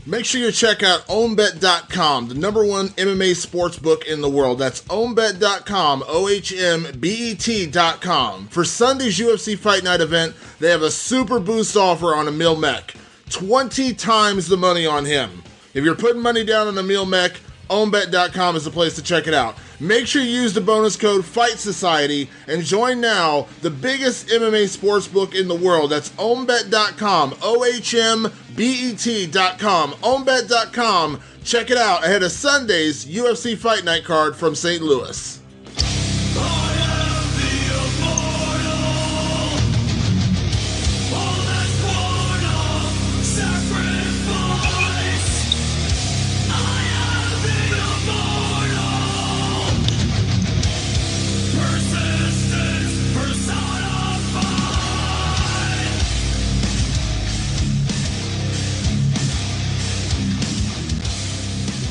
Make sure you check out OwnBet.com, the #1 MMA sportsbook in the world. That's OwnBet.com, OHMBET.com. For Sunday's UFC Fight Night event, they have a super boost offer on Emil Mech. 20 times the money on him. If you're putting money down on Emil Mech, OwnBet.com is the place to check it out. Make sure you use the bonus code Fight Society and join now the biggest MMA sportsbook in the world. That's OwnBet.com, OHMBET.com, OwnBet.com. Check it out ahead of Sunday's UFC Fight Night card from St. Louis.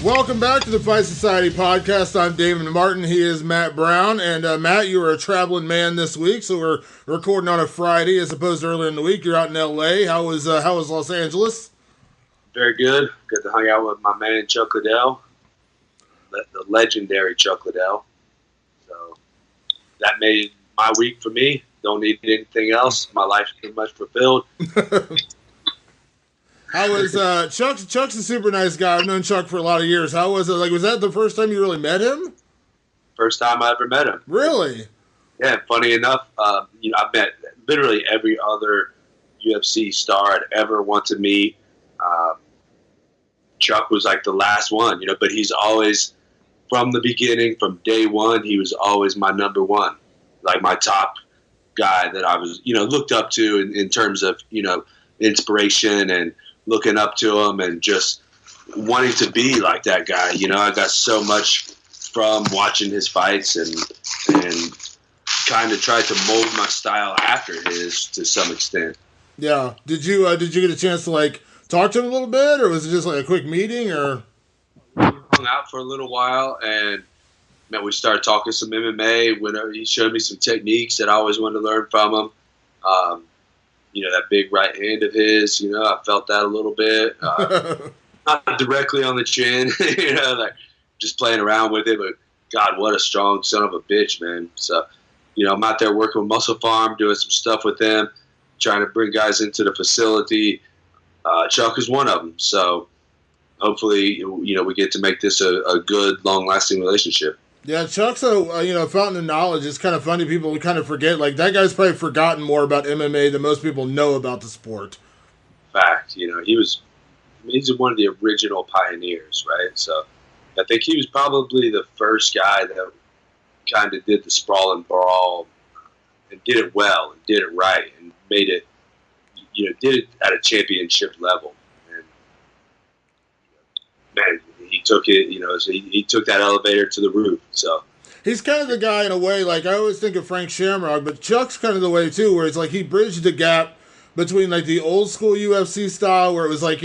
Welcome back to the Fight Society podcast. I'm Damon Martin. He is Matt Brown. And Matt, you were a traveling man this week, so we're recording on a Friday as opposed to earlier in the week. You're out in L.A. How was Los Angeles? Very good. Got to hang out with my man Chuck Liddell, the legendary Chuck Liddell. So that made my week for me. Don't need anything else. My life's pretty much fulfilled. How was Chuck's a super nice guy. I've known Chuck for a lot of years. How was it? Like, was that the first time you really met him? First time I ever met him. Really? Yeah. Funny enough, I've met literally every other UFC star I'd ever want to meet. Chuck was like the last one, but he's always, from the beginning, from day one, he was always my number one, like my top guy that I was, looked up to in terms of, inspiration and looking up to him and just wanting to be like that guy. I got so much from watching his fights and kind of tried to mold my style after his to some extent. Yeah. Did you get a chance to talk to him a little bit, or was it just like a quick meeting, or? We hung out for a little while and we started talking some MMA. Whenever he showed me some techniques that I always wanted to learn from him. That big right hand of his, I felt that a little bit. Not directly on the chin, just playing around with it. But, God, what a strong son of a bitch, man. So, I'm out there working with Muscle Farm, doing some stuff with them, trying to bring guys into the facility. Chuck is one of them. So, hopefully, we get to make this a good, long-lasting relationship. Yeah, Chuck's a fountain of knowledge. It's kind of funny. People kind of forget. Like, that guy's probably forgotten more about MMA than most people know about the sport. Fact, he's one of the original pioneers, right? So I think he was probably the first guy that kind of did the sprawl and brawl and did it well and did it right and made it, did it at a championship level. And, man, he took it, so he took that elevator to the roof. So he's kind of the guy in a way, like I always think of Frank Shamrock, but Chuck's kind of the way too, where it's like he bridged the gap between like the old school UFC style where it was like,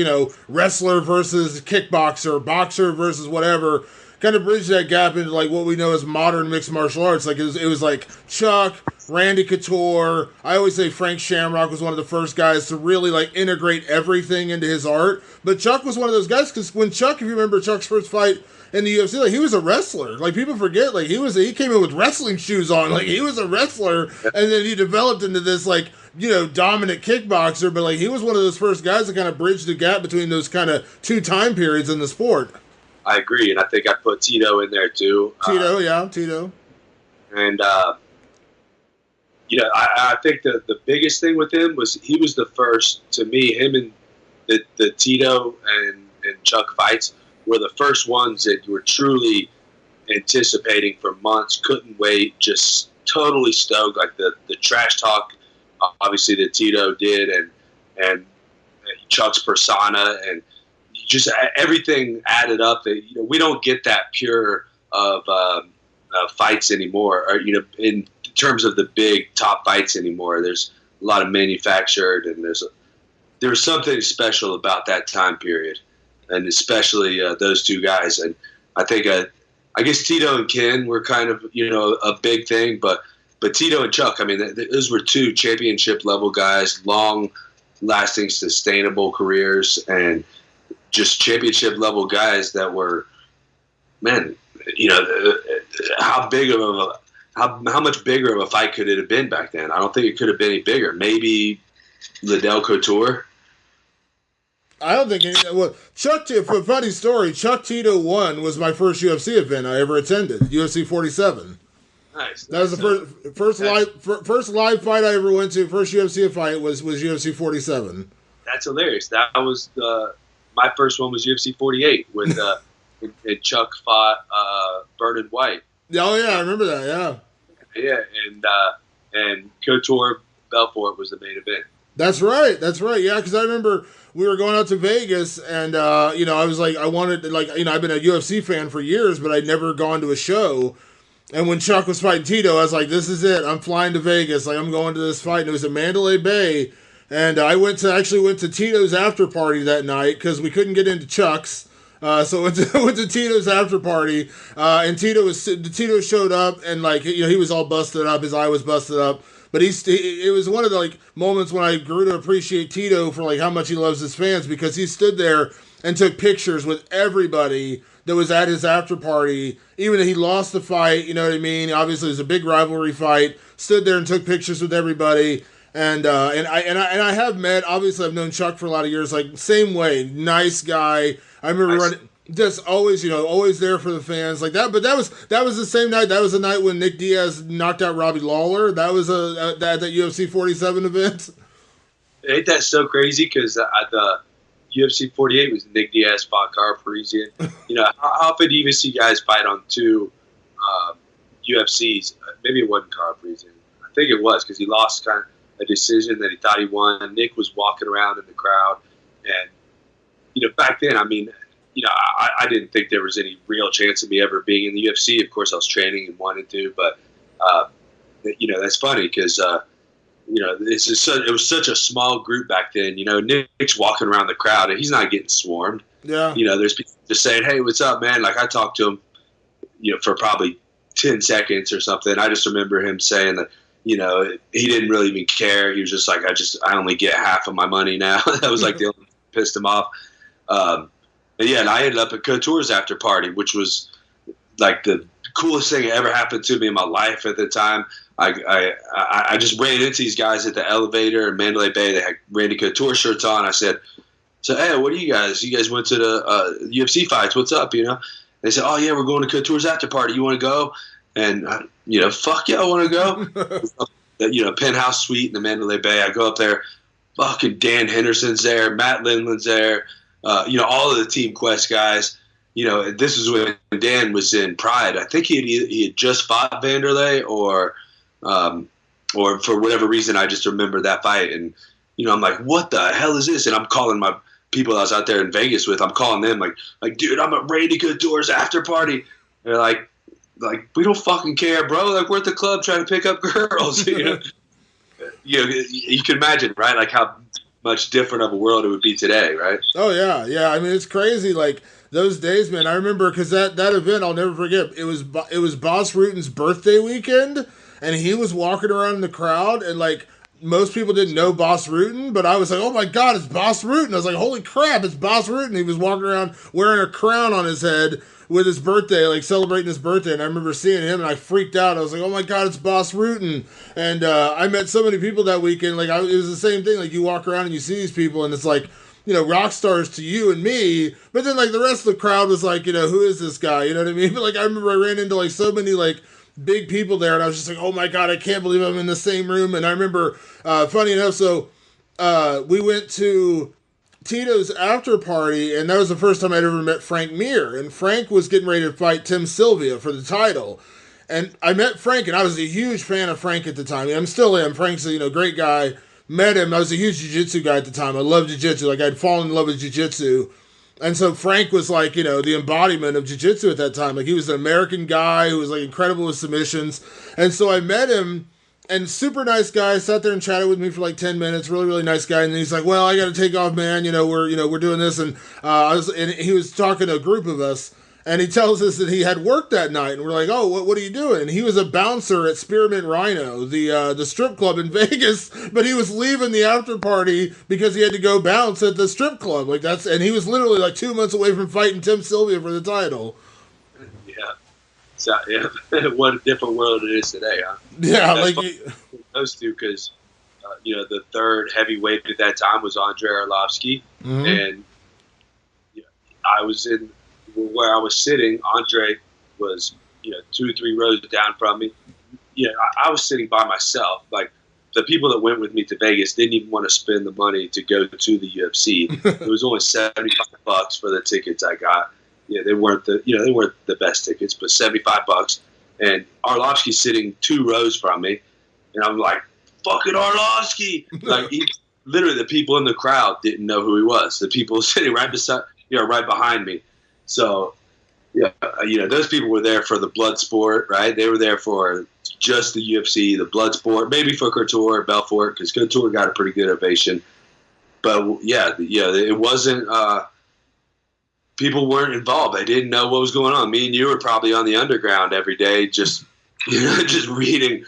wrestler versus kickboxer, boxer versus whatever, kind of bridged that gap into like what we know as modern mixed martial arts. Like it was like Chuck, Randy Couture. I always say Frank Shamrock was one of the first guys to really like integrate everything into his art. But Chuck was one of those guys because when Chuck, if you remember Chuck's first fight in the UFC, like he was a wrestler. Like people forget, like he came in with wrestling shoes on. Like he was a wrestler, and then he developed into this like dominant kickboxer. But like he was one of those first guys that kind of bridged the gap between those kind of two time periods in the sport. I agree, and I think I put Tito in there too. Tito. And I think the biggest thing with him was he was the first, to me, him and the Tito and Chuck fights were the first ones that were truly anticipating for months, couldn't wait, just totally stoked. Like the trash talk, obviously that Tito did, and Chuck's persona, and just everything added up. That we don't get that pure of fights anymore, or in terms of the big top fights anymore. There's a lot of manufactured, and there was something special about that time period, and especially those two guys. And I think I guess Tito and Ken were kind of a big thing, but Tito and Chuck, I mean, those were two championship level guys, long lasting, sustainable careers, and just championship level guys that were, man, you know, how much bigger of a fight could it have been back then? I don't think it could have been any bigger. Maybe Liddell Couture. I don't think any. Well, for a funny story, Chuck Tito 1 was my first UFC event I ever attended, UFC 47. Nice. That was the first live fight I ever went to. First UFC fight was UFC 47. That's hilarious. That was my first one was UFC 48 when and Chuck fought Vernon White. Oh yeah, I remember that. Yeah. Yeah, and Couture Belfort was the main event. That's right. Yeah, because I remember we were going out to Vegas, and you know, I was like, I wanted to, like, you know, I've been a UFC fan for years, but I'd never gone to a show. And when Chuck was fighting Tito, I was like, this is it. I'm flying to Vegas. Like, I'm going to this fight. And it was at Mandalay Bay. And I actually went to Tito's after party that night because we couldn't get into Chuck's. So went to Tito's after party. And Tito showed up, and, like, you know, he was all busted up. His eye was busted up. But it was one of the, like, moments when I grew to appreciate Tito for, like, how much he loves his fans, because he stood there and took pictures with everybody that was at his after party, even if he lost the fight. You know what I mean? Obviously, it was a big rivalry fight. Stood there and took pictures with everybody, and I have met. Obviously, I've known Chuck for a lot of years. Like, same way, nice guy. I remember running, just always, you know, always there for the fans like that. But that was the same night. That was the night when Nick Diaz knocked out Robbie Lawler. That was that UFC 47 event. Ain't that so crazy? Because the UFC 48 was Nick Diaz fought Cara Parisian. You know, how often do you even see guys fight on two UFCs? Maybe it wasn't Cara Parisian. I think it was, because he lost kind of a decision that he thought he won. Nick was walking around in the crowd. And, you know, back then, I mean, you know, I didn't think there was any real chance of me ever being in the UFC. Of course, I was training and wanted to. But, you know, that's funny because you know, it was such a small group back then. You know, Nick's walking around the crowd and he's not getting swarmed. Yeah. You know, there's people just saying, "Hey, what's up, man?" Like, I talked to him, you know, for probably 10 seconds or something. I just remember him saying that, you know, he didn't really even care. He was just like, I only get half of my money now. That was like the only thing that pissed him off. But yeah, and I ended up at Couture's after party, which was like the coolest thing that ever happened to me in my life at the time. I just ran into these guys at the elevator in Mandalay Bay. They had Randy Couture shirts on. I said, "So, hey, what are you guys? You guys went to the UFC fights. What's up?" You know? They said, "Oh yeah, we're going to Couture's after party. You want to go?" And you know, fuck yeah, I want to go. You know, penthouse suite in the Mandalay Bay. I go up there. Fucking Dan Henderson's there. Matt Lindland's there. You know, all of the Team Quest guys. You know, this is when Dan was in Pride. I think he had just fought Vanderlei, or for whatever reason, I just remember that fight. And, you know, I'm like, what the hell is this? And I'm calling my people I was out there in Vegas with. I'm calling them like, dude, I'm at Randy Couture's after party. They're like, we don't fucking care, bro. Like, we're at the club trying to pick up girls. You know, you can imagine, right? Like how much different of a world it would be today, right? Oh yeah. I mean, it's crazy. Like, those days, man. I remember because that event, I'll never forget. It was Boss Rutan's birthday weekend, and he was walking around in the crowd, and like most people didn't know Boss Rutan, but I was like, oh my god, it's Boss Rutan. I was like, holy crap, it's Boss Rutan. He was walking around wearing a crown on his head with his birthday, like celebrating his birthday, and I remember seeing him, and I freaked out. I was like, oh my god, it's Boss Rutan. And I met so many people that weekend. Like, it was the same thing. Like, you walk around and you see these people, and it's like, you know, rock stars to you and me, but then like the rest of the crowd was like, you know, who is this guy? You know what I mean? But like, I remember I ran into like so many like big people there, and I was just like, oh my god, I can't believe I'm in the same room. And I remember, funny enough, so we went to Tito's after party, and that was the first time I'd ever met Frank Mir, and Frank was getting ready to fight Tim Sylvia for the title. And I met Frank, and I was a huge fan of Frank at the time. I still am. Frank's a, you know, great guy. Met him. I was a huge jiu-jitsu guy at the time. I loved jiu-jitsu. Like, I'd fallen in love with jiu-jitsu. And so Frank was like, you know, the embodiment of jiu-jitsu at that time. Like, he was an American guy who was like incredible with submissions. And so I met him, and super nice guy, sat there and chatted with me for like 10 minutes. Really, really nice guy. And then he's like, well, I got to take off, man. We're doing this. And he was talking to a group of us. And he tells us that he had work that night, and we're like, "Oh, what are you doing?" And he was a bouncer at Spearmint Rhino, the strip club in Vegas. But he was leaving the after party because he had to go bounce at the strip club. And he was literally like 2 months away from fighting Tim Sylvia for the title. Yeah, so yeah, what a different world it is today, huh? Yeah, That's those two, because the third heavyweight at that time was Andrei Arlovsky, and I was in where I was sitting. Andre was 2 or 3 rows down from me. I was sitting by myself. Like, the people that went with me to Vegas didn't even want to spend the money to go to the UFC. It was only $75 for the tickets I got. They weren't the best tickets, but $75. And Arlovsky's sitting 2 rows from me, and I'm like, "Fucking Arlovsky!" Like, literally, the people in the crowd didn't know who he was. The people sitting right beside, right behind me. So, those people were there for the blood sport, right? They were there for just the UFC, the blood sport, maybe for Couture, Belfort, because Couture got a pretty good ovation. But it wasn't. People weren't involved. They didn't know what was going on. Me and you were probably on the underground every day, just just reading,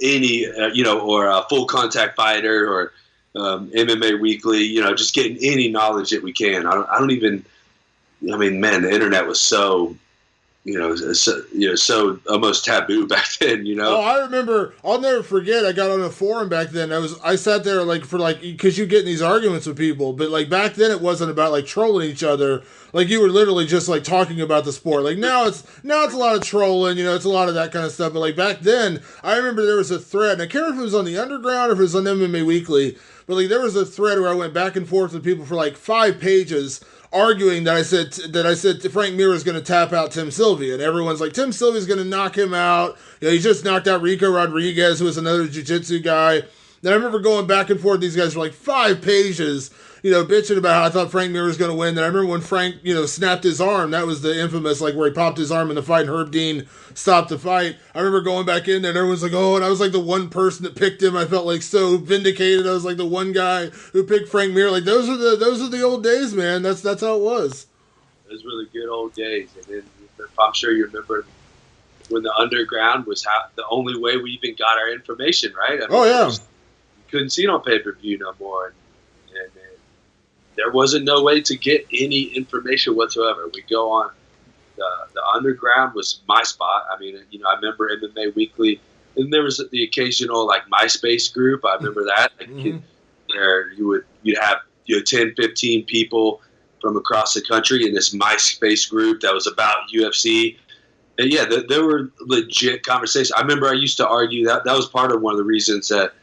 any or a Full Contact Fighter or MMA Weekly, just getting any knowledge that we can. The internet was so almost taboo back then, Oh, I remember. I'll never forget. I got on a forum back then. I sat there because you get in these arguments with people, but like back then it wasn't about like trolling each other. Like, you were literally just like talking about the sport. Like now it's a lot of trolling. It's a lot of that kind of stuff. But like back then, I remember there was a thread. And I can't remember if it was on the Underground or if it was on MMA Weekly. But like there was a thread where I went back and forth with people for like 5 pages, arguing that I said Frank Mir was going to tap out Tim Sylvia, and everyone's like, Tim Sylvia's going to knock him out. He just knocked out Rico Rodriguez, who was another jiu-jitsu guy. Then I remember going back and forth with these guys for like 5 pages, bitching about how I thought Frank Mir was going to win. Then I remember when Frank, snapped his arm. That was the infamous, like, where he popped his arm in the fight and Herb Dean stopped the fight. I remember going back in there and everyone's like, oh, and I was like the one person that picked him. I felt like so vindicated. I was like the one guy who picked Frank Mir. Like, those are the old days, man. That's how it was. Those were the good old days. And then I'm sure you remember when the Underground was the only way we even got our information, right? Yeah. You couldn't see it on pay-per-view no more. And there wasn't no way to get any information whatsoever. We go on the Underground was my spot. I remember MMA Weekly, and there was the occasional like MySpace group. I remember that, where you'd have 10, 15 people from across the country in this MySpace group that was about UFC. And there were legit conversations. I remember I used to argue that was part of one of the reasons that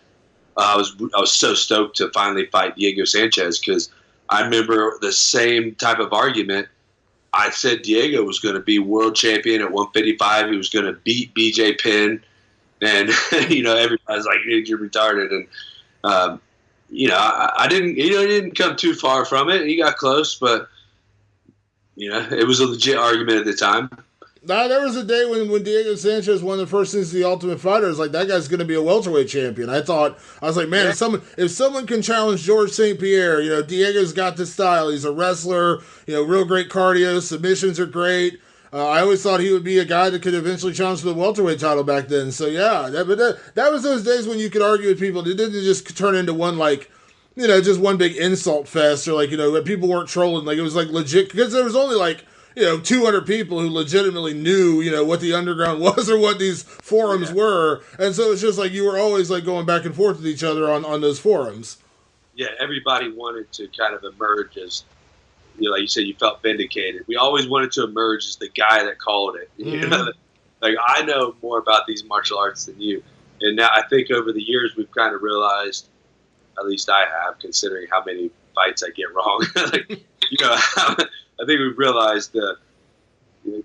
I was so stoked to finally fight Diego Sanchez, because I remember the same type of argument. I said Diego was going to be world champion at 155. He was going to beat BJ Penn, and everybody's like, "You're retarded." And I didn't. He didn't come too far from it. He got close, but it was a legit argument at the time. Nah, there was a day when Diego Sanchez won the first season of The Ultimate Fighter. I was like, that guy's going to be a welterweight champion. I was like, man, if someone can challenge George St. Pierre, Diego's got the style. He's a wrestler, real great cardio. Submissions are great. I always thought he would be a guy that could eventually challenge for the welterweight title back then. So yeah, that was those days when you could argue with people. It didn't just turn into one just one big insult fest, or people weren't trolling. Like, it was like legit, because there was only 200 people who legitimately knew, what the Underground was or what these forums were. And so it's just like you were always going back and forth with each other on those forums. Yeah, everybody wanted to kind of emerge as, like you said, you felt vindicated. We always wanted to emerge as the guy that called it. Like, I know more about these martial arts than you. And now I think over the years we've kind of realized, at least I have, considering how many fights I get wrong. I think we've realized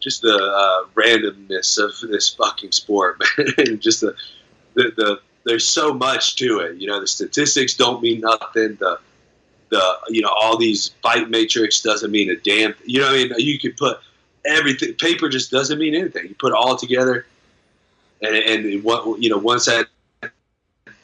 just the randomness of this fucking sport, man. And just the there's so much to it. The statistics don't mean nothing. All these fight matrix doesn't mean a damn. You could put everything. Paper just doesn't mean anything. You put it all together, and once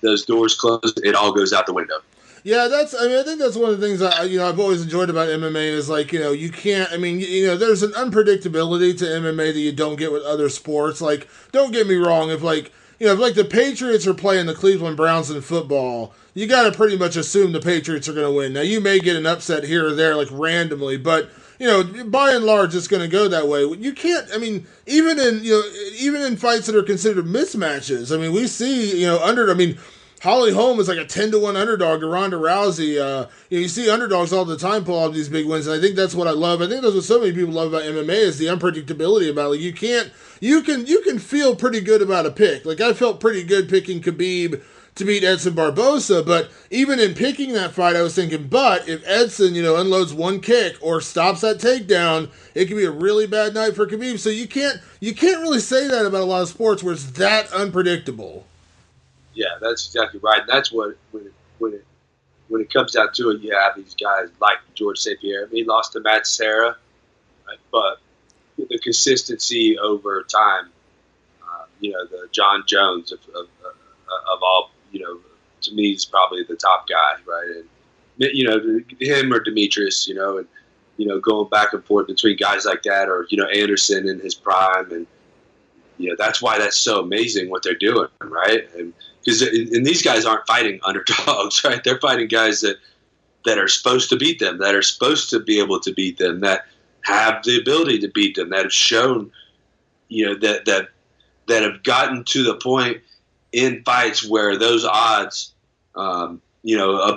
those doors close, it all goes out the window. Yeah, I think that's one of the things I've always enjoyed about MMA is like, you can't, there's an unpredictability to MMA that you don't get with other sports. Like, don't get me wrong, if the Patriots are playing the Cleveland Browns in football, you got to pretty much assume the Patriots are going to win. Now, you may get an upset here or there, like randomly, but by and large, it's going to go that way. You can't. Even in fights that are considered mismatches. We see Holly Holm is like a 10-1 underdog to Ronda Rousey. You see underdogs all the time pull off these big wins, and I think that's what I love. I think that's what so many people love about MMA is the unpredictability about it. Like, you can feel pretty good about a pick. Like, I felt pretty good picking Khabib to beat Edson Barboza, but even in picking that fight, I was thinking, but if Edson, unloads one kick or stops that takedown, it could be a really bad night for Khabib. So you can't really say that about a lot of sports where it's that unpredictable. Yeah, that's exactly right. That's what when it comes down to it, you have these guys like George St. Pierre. He lost to Matt Serra, right? But the consistency over time, the John Jones of all, to me is probably the top guy, right? And him or Demetrius, and going back and forth between guys like that, or Anderson in his prime, and that's why that's so amazing what they're doing, right? And these guys aren't fighting underdogs, right? They're fighting guys that are supposed to beat them, that are supposed to be able to beat them, that have the ability to beat them, that have shown, that have gotten to the point in fights where those odds, of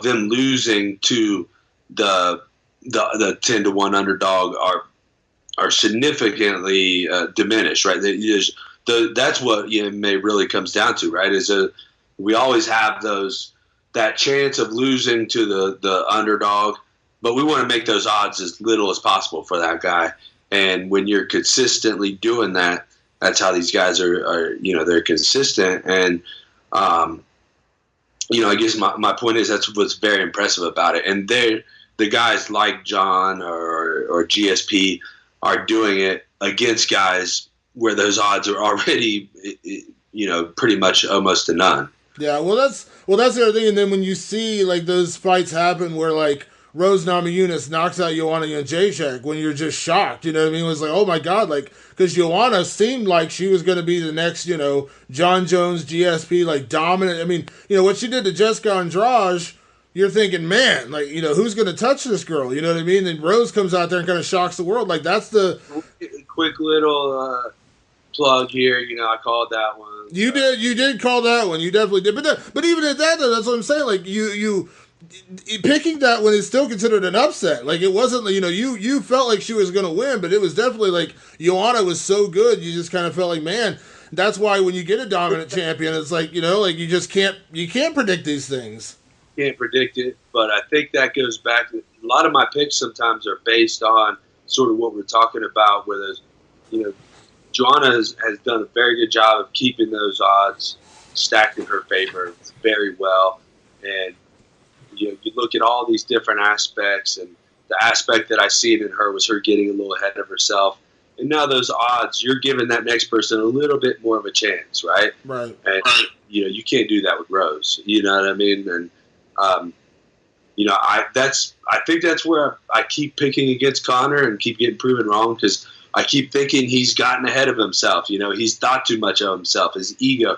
them losing to the 10-1 underdog are significantly diminished, right? That's what MMA really comes down to, right? We always have that chance of losing to the underdog, but we want to make those odds as little as possible for that guy. And when you're consistently doing that, that's how these guys are they're consistent. And, I guess my point is that's what's very impressive about it. And the guys like John or GSP are doing it against guys where those odds are already, pretty much almost to none. Yeah, well, that's the other thing. And then when you see like those fights happen where like Rose Namajunas knocks out Joanna Jędrzejczyk, when you're just shocked, you know what I mean? It was like, oh my God, like, because Joanna seemed like she was going to be the next, John Jones, GSP, like dominant. What she did to Jessica Andrade, you're thinking, man, like, who's going to touch this girl? You know what I mean? And Rose comes out there and kind of shocks the world. Like, that's the quick little plug here. I called that one. You did call that one. You definitely did. But even at that, though, that's what I'm saying. Like, you picking that one is still considered an upset. Like, it wasn't, you felt like she was going to win, but it was definitely like Joanna was so good. You just kind of felt like, man, that's why when you get a dominant champion, it's like, like you just can't predict these things. Can't predict it, but I think that goes back to a lot of my picks sometimes are based on sort of what we're talking about, where there's, Joanna has done a very good job of keeping those odds stacked in her favor very well. And you look at all these different aspects, and the aspect that I seen in her was her getting a little ahead of herself. And now those odds, you're giving that next person a little bit more of a chance, right? Right. And, you can't do that with Rose. You know what I mean? And, I think that's where I keep picking against Conor and keep getting proven wrong, because I keep thinking he's gotten ahead of himself. He's thought too much of himself, his ego.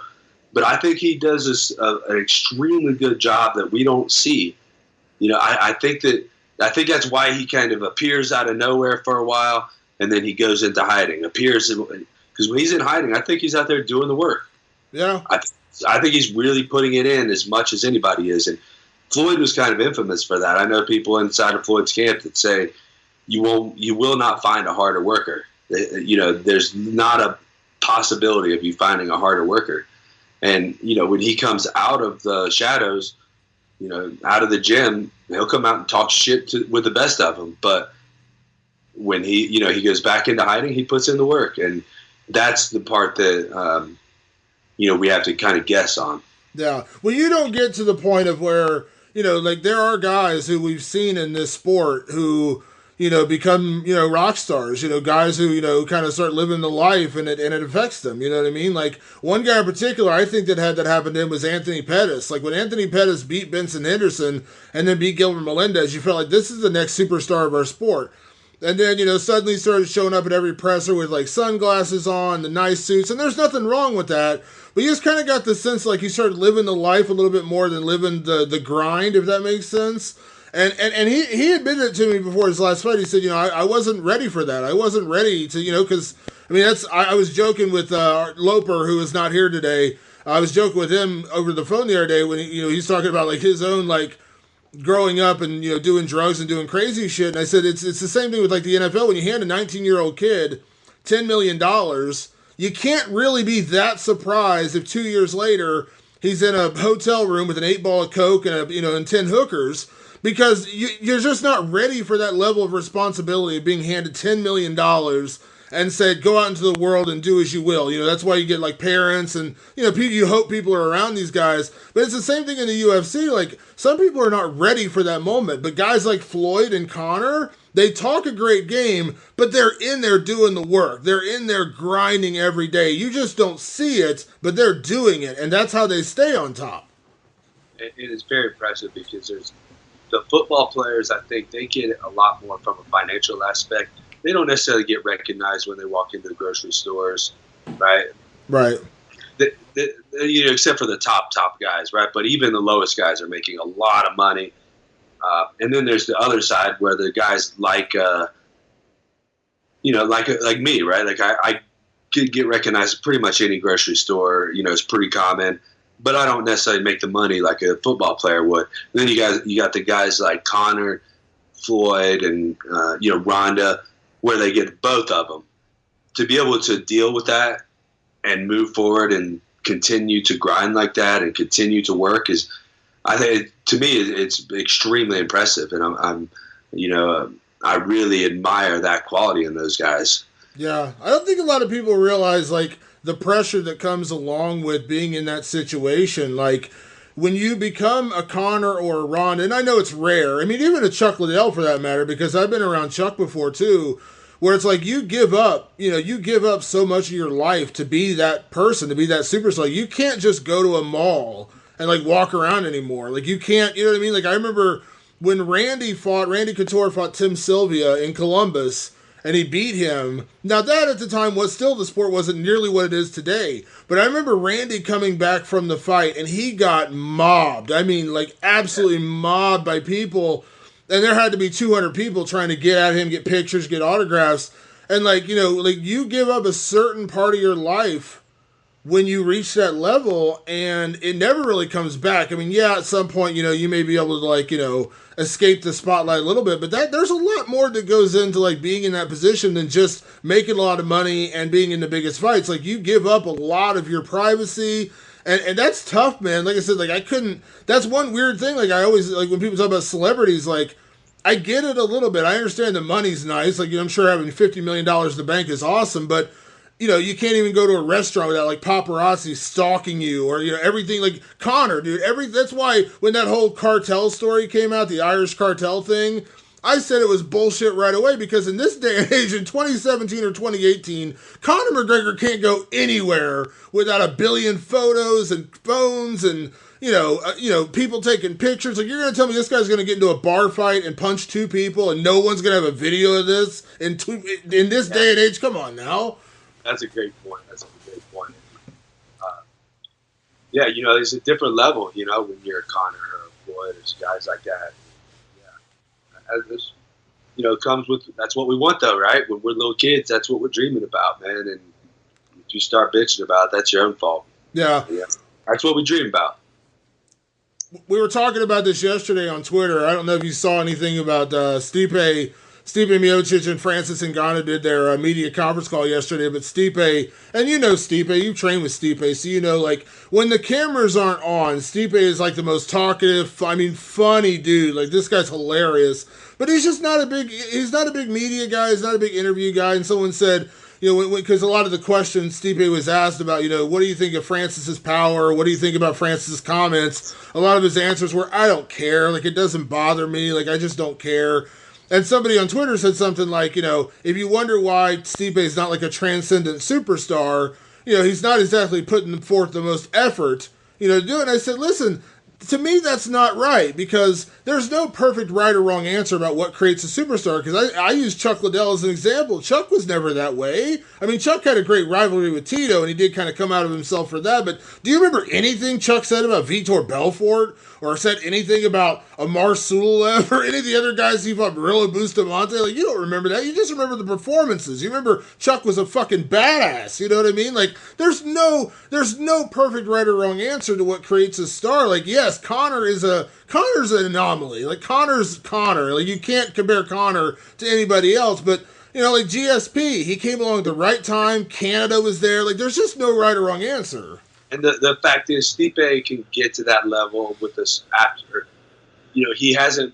But I think he does an extremely good job that we don't see. I think that's why he kind of appears out of nowhere for a while, and then he goes into hiding. Because when he's in hiding, I think he's out there doing the work. Yeah. I think he's really putting it in as much as anybody is. And Floyd was kind of infamous for that. I know people inside of Floyd's camp that say you will not find a harder worker. There's not a possibility of you finding a harder worker. And, when he comes out of the shadows, out of the gym, he'll come out and talk shit with the best of them. But when he goes back into hiding, he puts in the work. And that's the part that, we have to kind of guess on. Yeah. Well, you don't get to the point of where, like there are guys who we've seen in this sport who, become, rock stars, guys who, kind of start living the life and it affects them. You know what I mean? Like one guy in particular, I think that had that happen to him was Anthony Pettis. Like when Anthony Pettis beat Benson Henderson and then beat Gilbert Melendez, you felt like this is the next superstar of our sport. And then, suddenly started showing up at every presser with like sunglasses on, the nice suits. And there's nothing wrong with that. But you just kind of got the sense like he started living the life a little bit more than living the grind, if that makes sense. And he admitted it to me before his last fight. He said, I wasn't ready for that. I wasn't ready to, because, I was joking with Loper, who is not here today. I was joking with him over the phone the other day when, he's talking about, like, his own, like, growing up and, doing drugs and doing crazy shit. And I said, it's the same thing with, like, the NFL. When you hand a 19-year-old kid $10 million, you can't really be that surprised if 2 years later he's in a hotel room with an 8-ball of Coke and, and 10 hookers. Because you're just not ready for that level of responsibility of being handed $10 million and said, go out into the world and do as you will. That's why you get like parents and, you hope people are around these guys. But it's the same thing in the UFC. Like some people are not ready for that moment. But guys like Floyd and Conor, they talk a great game, but they're in there doing the work. They're in there grinding every day. You just don't see it, but they're doing it. And that's how they stay on top. It is very impressive because the football players, I think they get a lot more from a financial aspect. They don't necessarily get recognized when they walk into the grocery stores, right? Right. Except for the top guys, right? But even the lowest guys are making a lot of money. And then there's the other side where the guys like me, right? Like I could get recognized at pretty much any grocery store. It's pretty common. But I don't necessarily make the money like a football player would. And then you got the guys like Conor, Floyd, and Ronda, where they get both of them. To be able to deal with that and move forward and continue to grind like that and continue to work is, I think, to me, it's extremely impressive. And I really admire that quality in those guys. Yeah, I don't think a lot of people realize like the pressure that comes along with being in that situation. Like when you become a Conor or a Ronda, and I know it's rare. I mean, even a Chuck Liddell for that matter, because I've been around Chuck before too, where it's like you give up so much of your life to be that person, to be that superstar. You can't just go to a mall and like walk around anymore. Like you can't, you know what I mean? Like I remember when Randy Couture fought Tim Sylvia in Columbus, and he beat him. Now that at the time was still, the sport wasn't nearly what it is today. But I remember Randy coming back from the fight and he got mobbed. I mean, like absolutely mobbed by people. And there had to be 200 people trying to get at him, get pictures, get autographs. And like, you give up a certain part of your life when you reach that level and it never really comes back. I mean, yeah, at some point, you may be able to like, escape the spotlight a little bit, but there's a lot more that goes into like being in that position than just making a lot of money and being in the biggest fights. Like you give up a lot of your privacy and that's tough, man. Like I said, like that's one weird thing. Like I always, like when people talk about celebrities, like I get it a little bit. I understand the money's nice. Like, I'm sure having $50 million in the bank is awesome, but you can't even go to a restaurant without like paparazzi stalking you or, everything. Like Conor, dude, that's why when that whole cartel story came out, the Irish cartel thing, I said it was bullshit right away because in this day and age, in 2017 or 2018, Conor McGregor can't go anywhere without a billion photos and phones and, people taking pictures. Like, you're going to tell me this guy's going to get into a bar fight and punch two people and no one's going to have a video of this in this day and age? Come on now. That's a great point. There's a different level, when you're a Conor or a Floyd or guys like that. Yeah. Comes with, that's what we want though, right? When we're little kids, that's what we're dreaming about, man. And if you start bitching about it, that's your own fault. Yeah. That's what we dream about. We were talking about this yesterday on Twitter. I don't know if you saw anything about Stipe Miocic and Francis Ngannou did their media conference call yesterday, but Stipe, and Stipe, you've trained with Stipe, so like, when the cameras aren't on, Stipe is like the most talkative, funny dude. Like, this guy's hilarious, but he's just not a big media guy, he's not a big interview guy, and someone said, because a lot of the questions Stipe was asked about, what do you think of Francis's power? What do you think about Francis's comments? A lot of his answers were, I don't care, like, it doesn't bother me, like, I just don't care. And somebody on Twitter said something like, if you wonder why Stipe is not like a transcendent superstar, he's not exactly putting forth the most effort, to do it. And I said, listen, to me, that's not right, because there's no perfect right or wrong answer about what creates a superstar, because I use Chuck Liddell as an example. Chuck was never that way. I mean, Chuck had a great rivalry with Tito, and he did kind of come out of himself for that, but do you remember anything Chuck said about Vitor Belfort, or said anything about Amar Sululev, or any of the other guys he fought, Murillo Bustamante? Like, you don't remember that. You just remember the performances. You remember Chuck was a fucking badass, you know what I mean? Like, there's no perfect right or wrong answer to what creates a star. Like, yes, Connor's an anomaly. Like, Connor's Connor. Like, you can't compare Connor to anybody else, but like GSP, he came along at the right time. Canada was there. Like, there's just no right or wrong answer. And the fact is, Stipe can get to that level with this after, he hasn't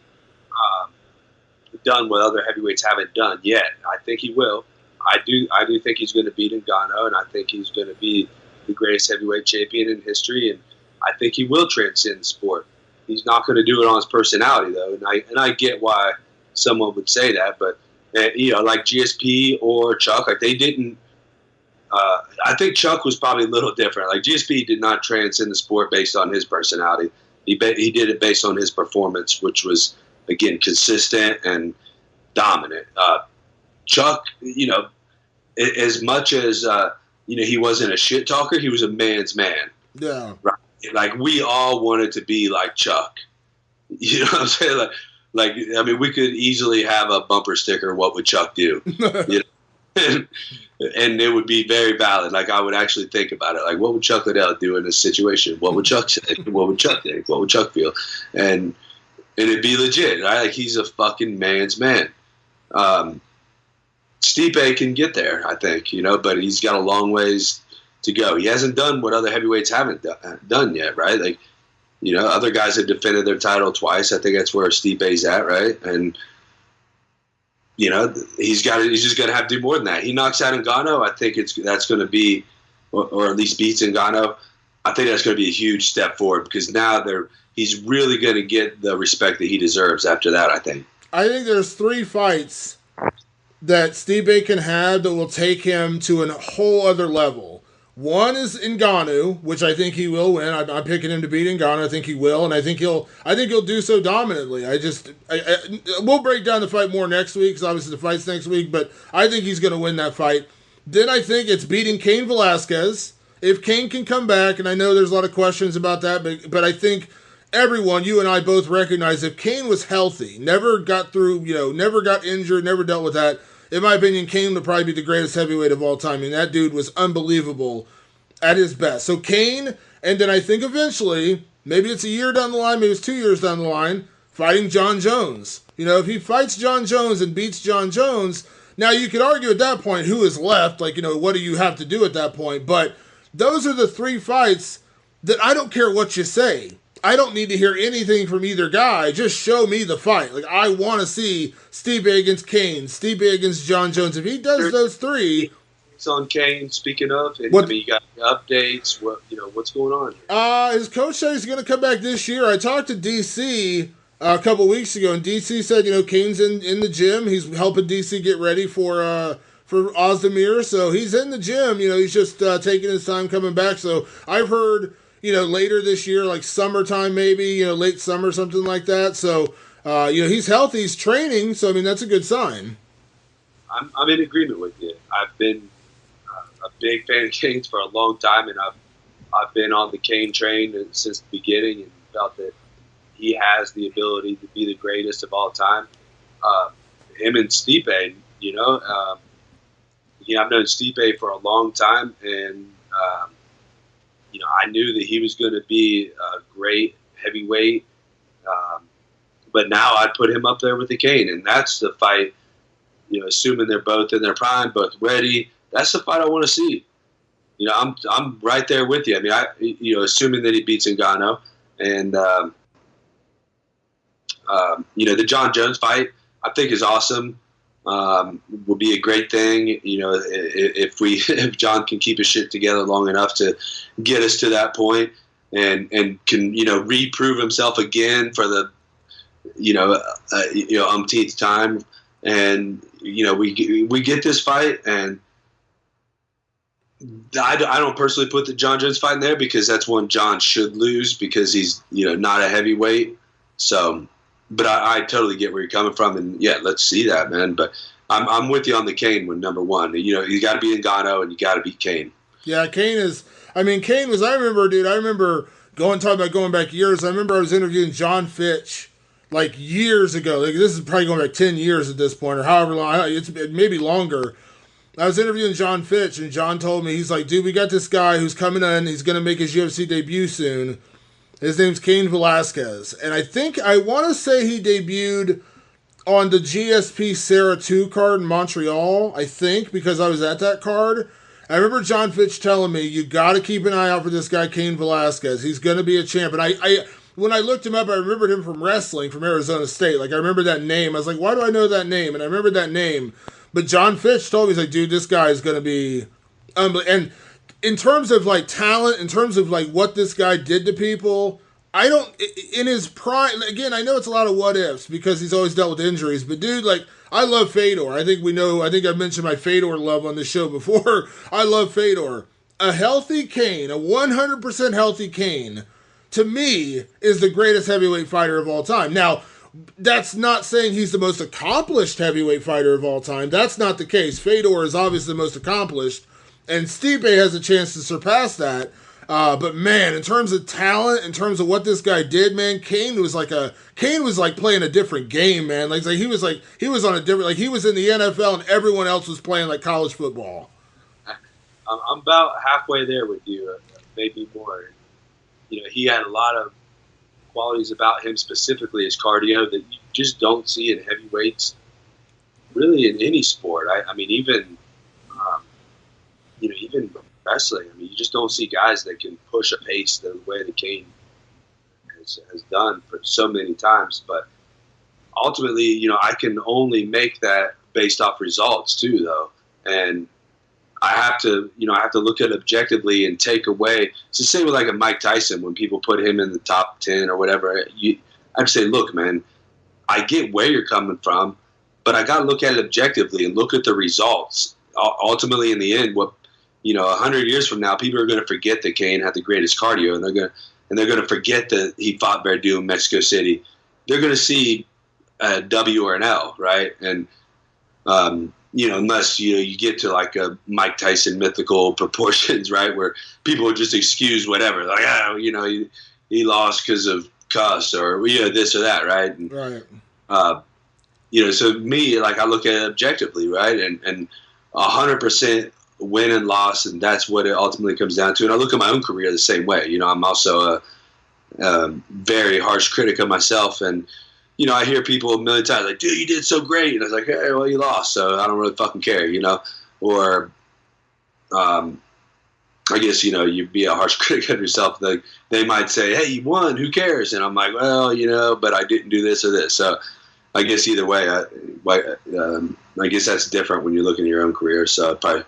done what other heavyweights haven't done yet. I think he will. I do think he's going to beat Ngannou, and I think he's going to be the greatest heavyweight champion in history, and I think he will transcend sport. He's not going to do it on his personality, though, and I get why someone would say that, but like GSP or Chuck, like they didn't. I think Chuck was probably a little different. Like GSP did not transcend the sport based on his personality. He did it based on his performance, which was, again, consistent and dominant. Chuck, as much as he wasn't a shit talker, he was a man's man. Yeah. Right. Like, we all wanted to be like Chuck. You know what I'm saying? Like I mean, we could easily have a bumper sticker, "What would Chuck do?" And it would be very valid. Like, I would actually think about it. Like, what would Chuck Liddell do in this situation? What would Chuck say? What would Chuck think? What would Chuck feel? And it'd be legit, right? Like, he's a fucking man's man. Stipe can get there, I think, but he's got a long ways to go. He hasn't done what other heavyweights haven't done yet, right? Like, other guys have defended their title twice. I think that's where Stipe's at, right? And he's just going to have to do more than that. He knocks out Ngannou, I think that's going to be, or at least beats Ngannou. I think that's going to be a huge step forward, because now he's really going to get the respect that he deserves after that, I think. I think there's 3 fights that Stipe can have that will take him to a whole other level. One is Ngannou, which I think he will win. I'm picking him to beat Ngannou. I think he will, and I think he'll do so dominantly. We'll break down the fight more next week, because obviously the fight's next week, but I think he's going to win that fight. Then I think it's beating Cain Velasquez. If Cain can come back, and I know there's a lot of questions about that, but I think everyone, you and I both recognize, if Cain was healthy, never got through, never got injured, never dealt with that, in my opinion, Cain would probably be the greatest heavyweight of all time. I mean, that dude was unbelievable at his best. So Cain, and then I think eventually, maybe it's a year down the line, maybe it's 2 years down the line, fighting John Jones. If he fights John Jones and beats John Jones, now you could argue at that point who is left, like, what do you have to do at that point? But those are the 3 fights that I don't care what you say. I don't need to hear anything from either guy. Just show me the fight. Like, I want to see Stipe against Cain, Stipe against John Jones. If he does those 3... It's on Cain, speaking of. And, you got updates. What's going on? His coach said he's going to come back this year. I talked to DC a couple weeks ago, and DC said, Cain's in the gym. He's helping DC get ready for Ozdemir. So he's in the gym. He's just taking his time coming back. So I've heard... later this year, like summertime maybe, late summer, something like that. So, he's healthy, he's training, so, I mean, that's a good sign. I'm in agreement with you. I've been a big fan of Cain's for a long time, and I've been on the Cain train since the beginning and felt that he has the ability to be the greatest of all time. Him and Stipe, I've known Stipe for a long time, and I knew that he was going to be a great heavyweight, but now I'd put him up there with the Cain, and that's the fight. Assuming they're both in their prime, both ready, that's the fight I want to see. I'm right there with you. I mean, assuming that he beats Ngannou, and the John Jones fight, I think is awesome. Will be a great thing, if John can keep his shit together long enough to get us to that point, and can reprove himself again for the umpteenth time, and we get this fight, and I don't personally put the John Jones fight in there because that's one John should lose because he's not a heavyweight. So, but I totally get where you're coming from, and yeah, let's see that, man. But I'm with you on the Kane one, number one. You got to be Ngannou and you got to beat Kane. Yeah, Kane was. I remember talking about going back years. I remember I was interviewing John Fitch like years ago. Like, this is probably going back 10 years at this point, or however long. It's maybe longer. I was interviewing John Fitch, and John told me, he's like, dude, we got this guy who's coming in. He's going to make his UFC debut soon. His name's Cain Velasquez. And I want to say he debuted on the GSP Sarah 2 card in Montreal, I think, because I was at that card. I remember John Fitch telling me, you got to keep an eye out for this guy, Cain Velasquez. He's going to be a champ. And when I looked him up, I remembered him from wrestling from Arizona State. Like, I remember that name. I was like, why do I know that name? And I remembered that name. But John Fitch told me, he's like, dude, this guy is going to be unbelievable. And in terms of, like, talent, in terms of, like, what this guy did to people, in his prime, again, I know it's a lot of what-ifs because he's always dealt with injuries, but, dude, like, I love Fedor. I think I've mentioned my Fedor love on this show before. I love Fedor. A healthy Kane, a 100% healthy Kane, to me, is the greatest heavyweight fighter of all time. Now, that's not saying he's the most accomplished heavyweight fighter of all time. That's not the case. Fedor is obviously the most accomplished, and Stipe has a chance to surpass that. But man, in terms of talent, in terms of what this guy did, man, Kane was like playing a different game, man. Like he was on a different, like he was in the NFL and everyone else was playing like college football. I'm about halfway there with you, maybe more. He had a lot of qualities about him, specifically his cardio, that you just don't see in heavyweights, really in any sport. I mean, even wrestling. I mean, you just don't see guys that can push a pace the way that Kane has done for so many times. But ultimately, I can only make that based off results too, though. And I have to look at it objectively and take away. It's the same with like a Mike Tyson when people put him in the top 10 or whatever. I'd say, look, man, I get where you're coming from, but I got to look at it objectively and look at the results. Ultimately, in the end, 100 years from now, people are going to forget that Kane had the greatest cardio, and they're going to forget that he fought Verdun in Mexico City. They're going to see a W or an L, right? And unless you get to like a Mike Tyson mythical proportions, right, where people would just excuse whatever, like he lost because of cuss or this or that, right? And, right. So me, like I look at it objectively, right, and 100% win and loss, and that's what it ultimately comes down to. And I look at my own career the same way. I'm also a very harsh critic of myself, and I hear people a million times like, dude, you did so great. And I was like, hey, well, you lost, so I don't really fucking care, Or I guess, you'd be a harsh critic of yourself. Like, they might say, hey, you won, who cares? And I'm like, well, but I didn't do this or this. So I guess either way, I guess that's different when you're looking at your own career. So probably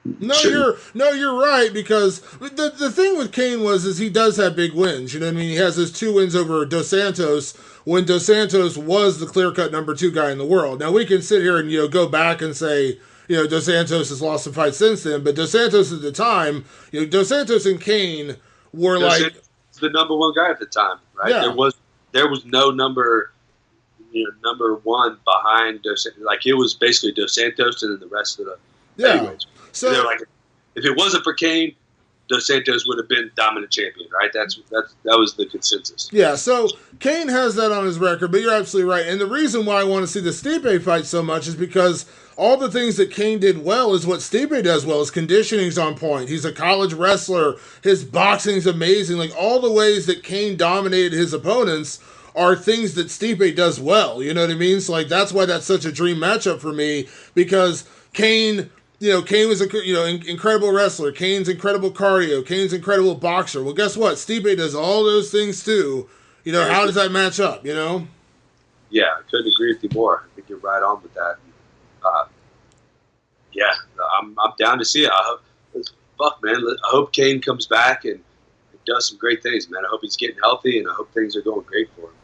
you're right, because the thing with Kane is he does have big wins. You know what I mean? He has his 2 wins over Dos Santos when Dos Santos was the clear-cut number 2 guy in the world. Now, we can sit here and, go back and say, Dos Santos has lost some fights since then, but Dos Santos at the time, Dos Santos and Kane were Dos Santos was the number 1 guy at the time, right? Yeah. There was no number 1 behind Dos Santos. Like, it was basically Dos Santos and then the rest of the heavyweights. So they're like, if it wasn't for Kane, Dos Santos would have been dominant champion, right? That was the consensus. Yeah, so Kane has that on his record, but you're absolutely right. And the reason why I want to see the Stipe fight so much is because all the things that Kane did well is what Stipe does well. His conditioning's on point. He's a college wrestler. His boxing's amazing. Like, all the ways that Kane dominated his opponents are things that Stipe does well. You know what I mean? So, like, that's why that's such a dream matchup for me, because Kane was a incredible wrestler. Kane's incredible cardio. Kane's incredible boxer. Well, guess what? Stipe does all those things too. How does that match up? Yeah, I couldn't agree with you more. I think you're right on with that. I'm down to see it. I hope Kane comes back and does some great things, man. I hope he's getting healthy, and I hope things are going great for him.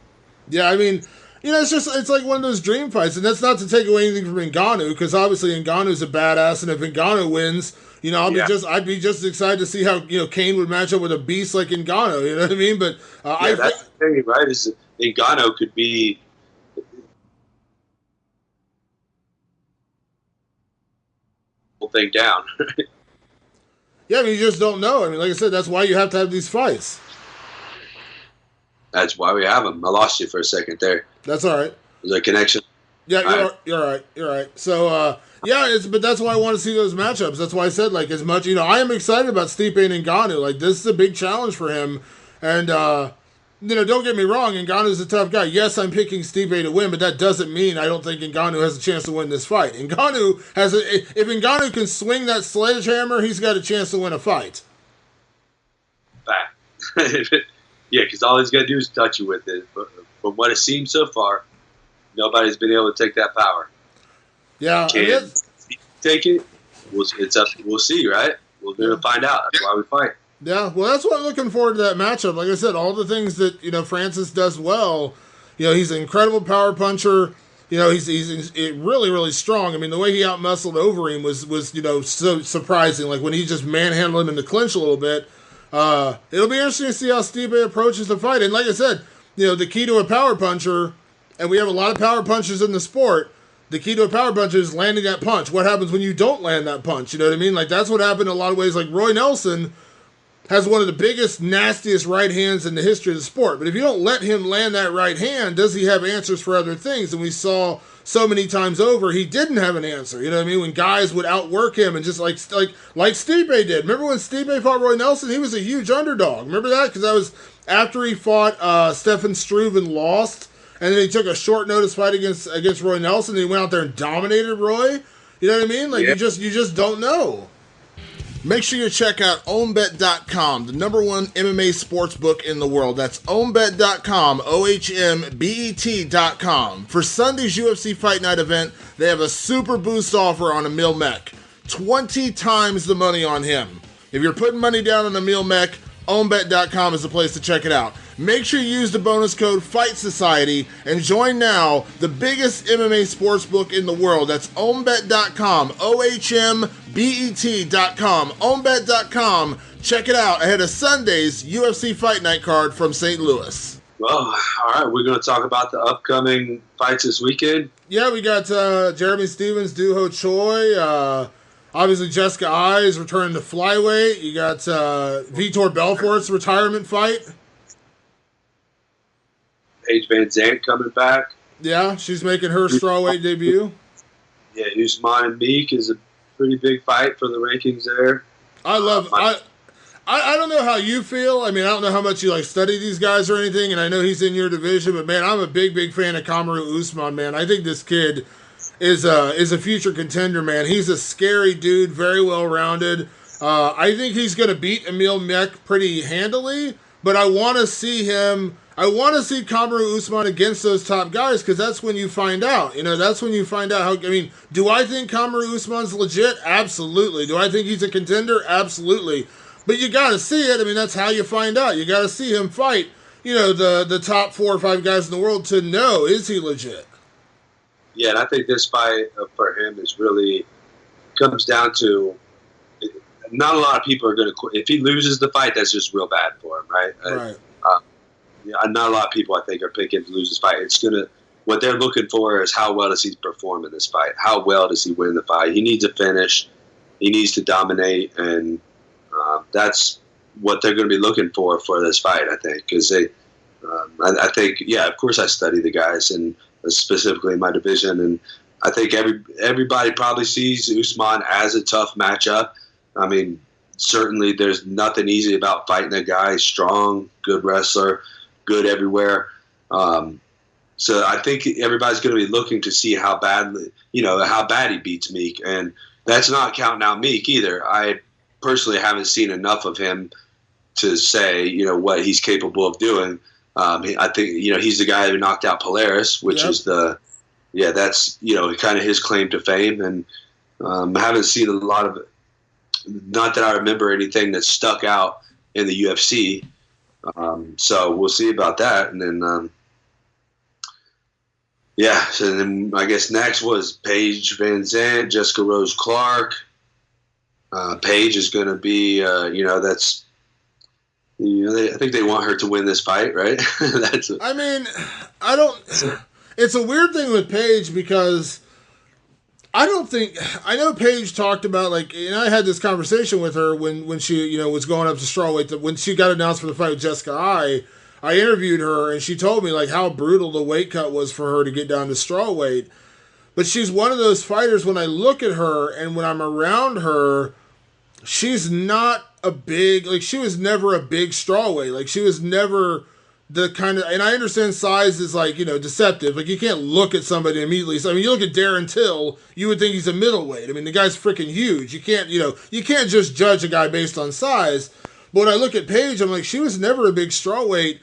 Yeah, I mean, it's like one of those dream fights, and that's not to take away anything from Ngannou, because obviously Ngannou's a badass, and if Ngannou wins, I'd be just as excited to see how Kane would match up with a beast like Ngannou. You know what I mean? But that's the thing, right? Is Ngannou could be whole thing down. Yeah, I mean, you just don't know. I mean, like I said, that's why you have to have these fights. That's why we have them. I lost you for a second there. That's all right. There's a connection. Yeah, you're right. You're right. So, but that's why I want to see those matchups. That's why I said, like, as much, I am excited about Stipe and Ngannou. Like, this is a big challenge for him. And, don't get me wrong, Ngannou's a tough guy. Yes, I'm picking Stipe to win, but that doesn't mean I don't think Ngannou has a chance to win this fight. If Ngannou can swing that sledgehammer, he's got a chance to win a fight. Fact. Yeah, because all he's got to do is touch you with it. But from what it seems so far, nobody's been able to take that power. Yeah, can take it. We'll see, right? We're going to find out. That's why we fight. Yeah, well, that's why I'm looking forward to that matchup. Like I said, all the things that Francis does well. He's an incredible power puncher. He's really, really strong. I mean, the way he outmuscled Overeem was so surprising. Like when he just manhandled him in the clinch a little bit. It'll be interesting to see how Stipe approaches the fight. And like I said, the key to a power puncher, and we have a lot of power punchers in the sport, the key to a power puncher is landing that punch. What happens when you don't land that punch? You know what I mean? Like, that's what happened in a lot of ways. Like, Roy Nelson has one of the biggest, nastiest right hands in the history of the sport. But if you don't let him land that right hand, does he have answers for other things? And we saw so many times over, he didn't have an answer. You know what I mean? When guys would outwork him and just like Stipe did. Remember when Stipe fought Roy Nelson? He was a huge underdog. Remember that? Because that was after he fought Stefan Struve and lost. And then he took a short notice fight against Roy Nelson. And he went out there and dominated Roy. You know what I mean? Like, you just don't know. Make sure you check out OwnBet.com, the #1 MMA sports book in the world. That's OwnBet.com, OHMBET.com. For Sunday's UFC Fight Night event, they have a super boost offer on Emil Mech. 20 times the money on him. If you're putting money down on Emil Mech, OwnBet.com is the place to check it out. Make sure you use the bonus code Fight Society and join now the biggest MMA sportsbook in the world. That's OwnBet.com, OHMBET.com, OwnBet.com. Check it out ahead of Sunday's UFC Fight Night card from St. Louis. Well, all right, we're going to talk about the upcoming fights this weekend. Yeah, we got Jeremy Stevens, Ho Choi, obviously, Jessica Ai is returning to flyweight. You got Vitor Belfort's retirement fight. Paige Van Zandt coming back. Yeah, she's making her strawweight debut. Yeah, Usman and Meek is a pretty big fight for the rankings there. I don't know how you feel. I mean, I don't know how much you study these guys or anything, and I know he's in your division, but man, I'm a big fan of Kamaru Usman, man. I think this kid is a future contender, man. He's a scary dude, very well rounded. I think he's going to beat Emil Mech pretty handily, but I want to see Kamaru Usman against those top guys, because that's when you find out. That's when you find out how. I mean, do I think Kamaru Usman's legit? Absolutely. Do I think he's a contender? Absolutely. But you got to see it. I mean, that's how you find out. You got to see him fight. The top 4 or 5 guys in the world to know, is he legit? Yeah, and I think this fight for him comes down to not a lot of people are going to quit. If he loses the fight, that's just real bad for him, right? Right. Not a lot of people, I think, are picking to lose this fight. What they're looking for is how well does he perform in this fight? How well does he win the fight? He needs to finish. He needs to dominate, and that's what they're going to be looking for this fight, I think, because I think, of course I study the guys, and specifically in my division, and I think everybody probably sees Usman as a tough matchup. I mean, certainly there's nothing easy about fighting a guy, strong, good wrestler, good everywhere. So I think everybody's going to be looking to see how bad he beats Meek, and that's not counting out Meek either. I personally haven't seen enough of him to say, what he's capable of doing. I think, he's the guy who knocked out Polaris, which is that's, kind of his claim to fame. And I haven't seen a lot of, not that I remember anything that stuck out in the UFC. So we'll see about that. And then, Yeah, so then I guess next was Paige Van Zandt, Jessica Rose Clark. Paige is going to be, that's, I think they want her to win this fight, right? It's a weird thing with Paige because I know Paige talked about, like, and I had this conversation with her when she, was going up to strawweight. When she got announced for the fight with Jessica I interviewed her and she told me, like, how brutal the weight cut was for her to get down to strawweight. But she's one of those fighters, when I look at her and when I'm around her, she's not she was never a big strawweight. Like, she was never the kind of, and I understand size is, like, deceptive. Like, you can't look at somebody immediately. So, I mean, you look at Darren Till, you would think he's a middleweight. I mean, the guy's freaking huge. You can't just judge a guy based on size. But when I look at Paige, I'm like, she was never a big strawweight.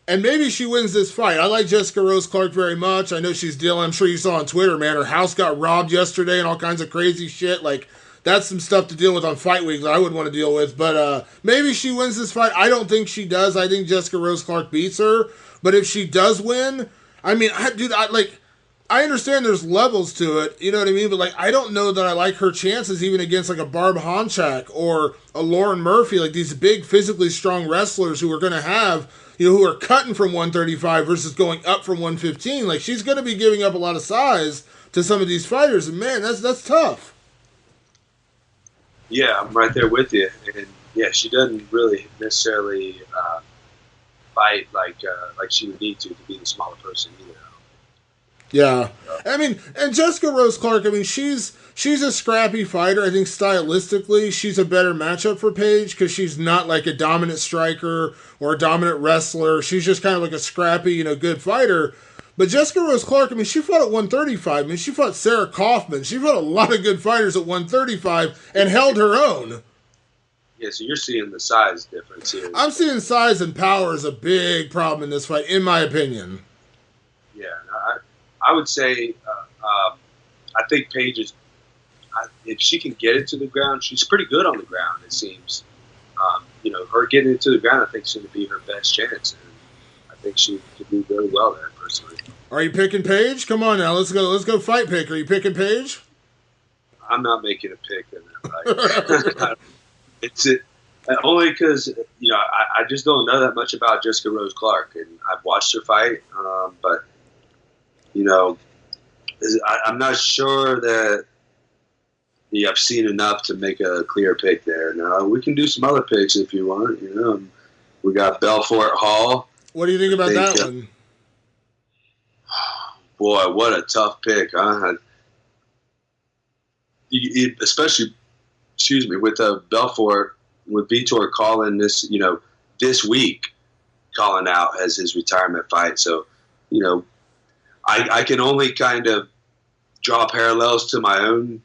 And maybe she wins this fight. I like Jessica Rose Clark very much. I know she's dealing, I'm sure you saw on Twitter, man, her house got robbed yesterday and all kinds of crazy shit. Like, that's some stuff to deal with on Fight Week that I wouldn't want to deal with. But maybe she wins this fight. I don't think she does. I think Jessica Rose Clark beats her. But if she does win, I mean, I understand there's levels to it, you know what I mean? But, like, I don't know that I like her chances even against, like, a Barb Honchak or a Lauren Murphy, like these big, physically strong wrestlers who are going to have, who are cutting from 135 versus going up from 115. Like, she's going to be giving up a lot of size to some of these fighters, and, man, that's tough. Yeah, I'm right there with you. And, yeah, she doesn't really necessarily fight like she would need to be the smaller person either. Yeah. I mean, and Jessica Rose Clark, I mean, she's a scrappy fighter. I think stylistically she's a better matchup for Paige because she's not like a dominant striker or a dominant wrestler. She's just kind of like a scrappy, good fighter. But Jessica Rose Clark, I mean, she fought at 135. I mean, she fought Sarah Kaufman. She fought a lot of good fighters at 135 and held her own. Yeah, so you're seeing the size difference here. I'm seeing size and power as a big problem in this fight, in my opinion. Yeah, I would say I think Paige is, if she can get it to the ground, she's pretty good on the ground, it seems. Her getting it to the ground, I think, is going to be her best chance. And I think she could do very well there, personally. Are you picking Paige? Come on now, let's go fight pick. Are you picking Paige? I'm not making a pick in that fight. It's only because, I just don't know that much about Jessica Rose Clark. And I've watched her fight, but I'm not sure that I've seen enough to make a clear pick there. Now, we can do some other picks if you want. We got Belfort Hall. What do you think about that one? Boy, what a tough pick, huh? Especially, with Belfort, with Vitor calling this, this week, calling out as his retirement fight. So, I can only kind of draw parallels to my own,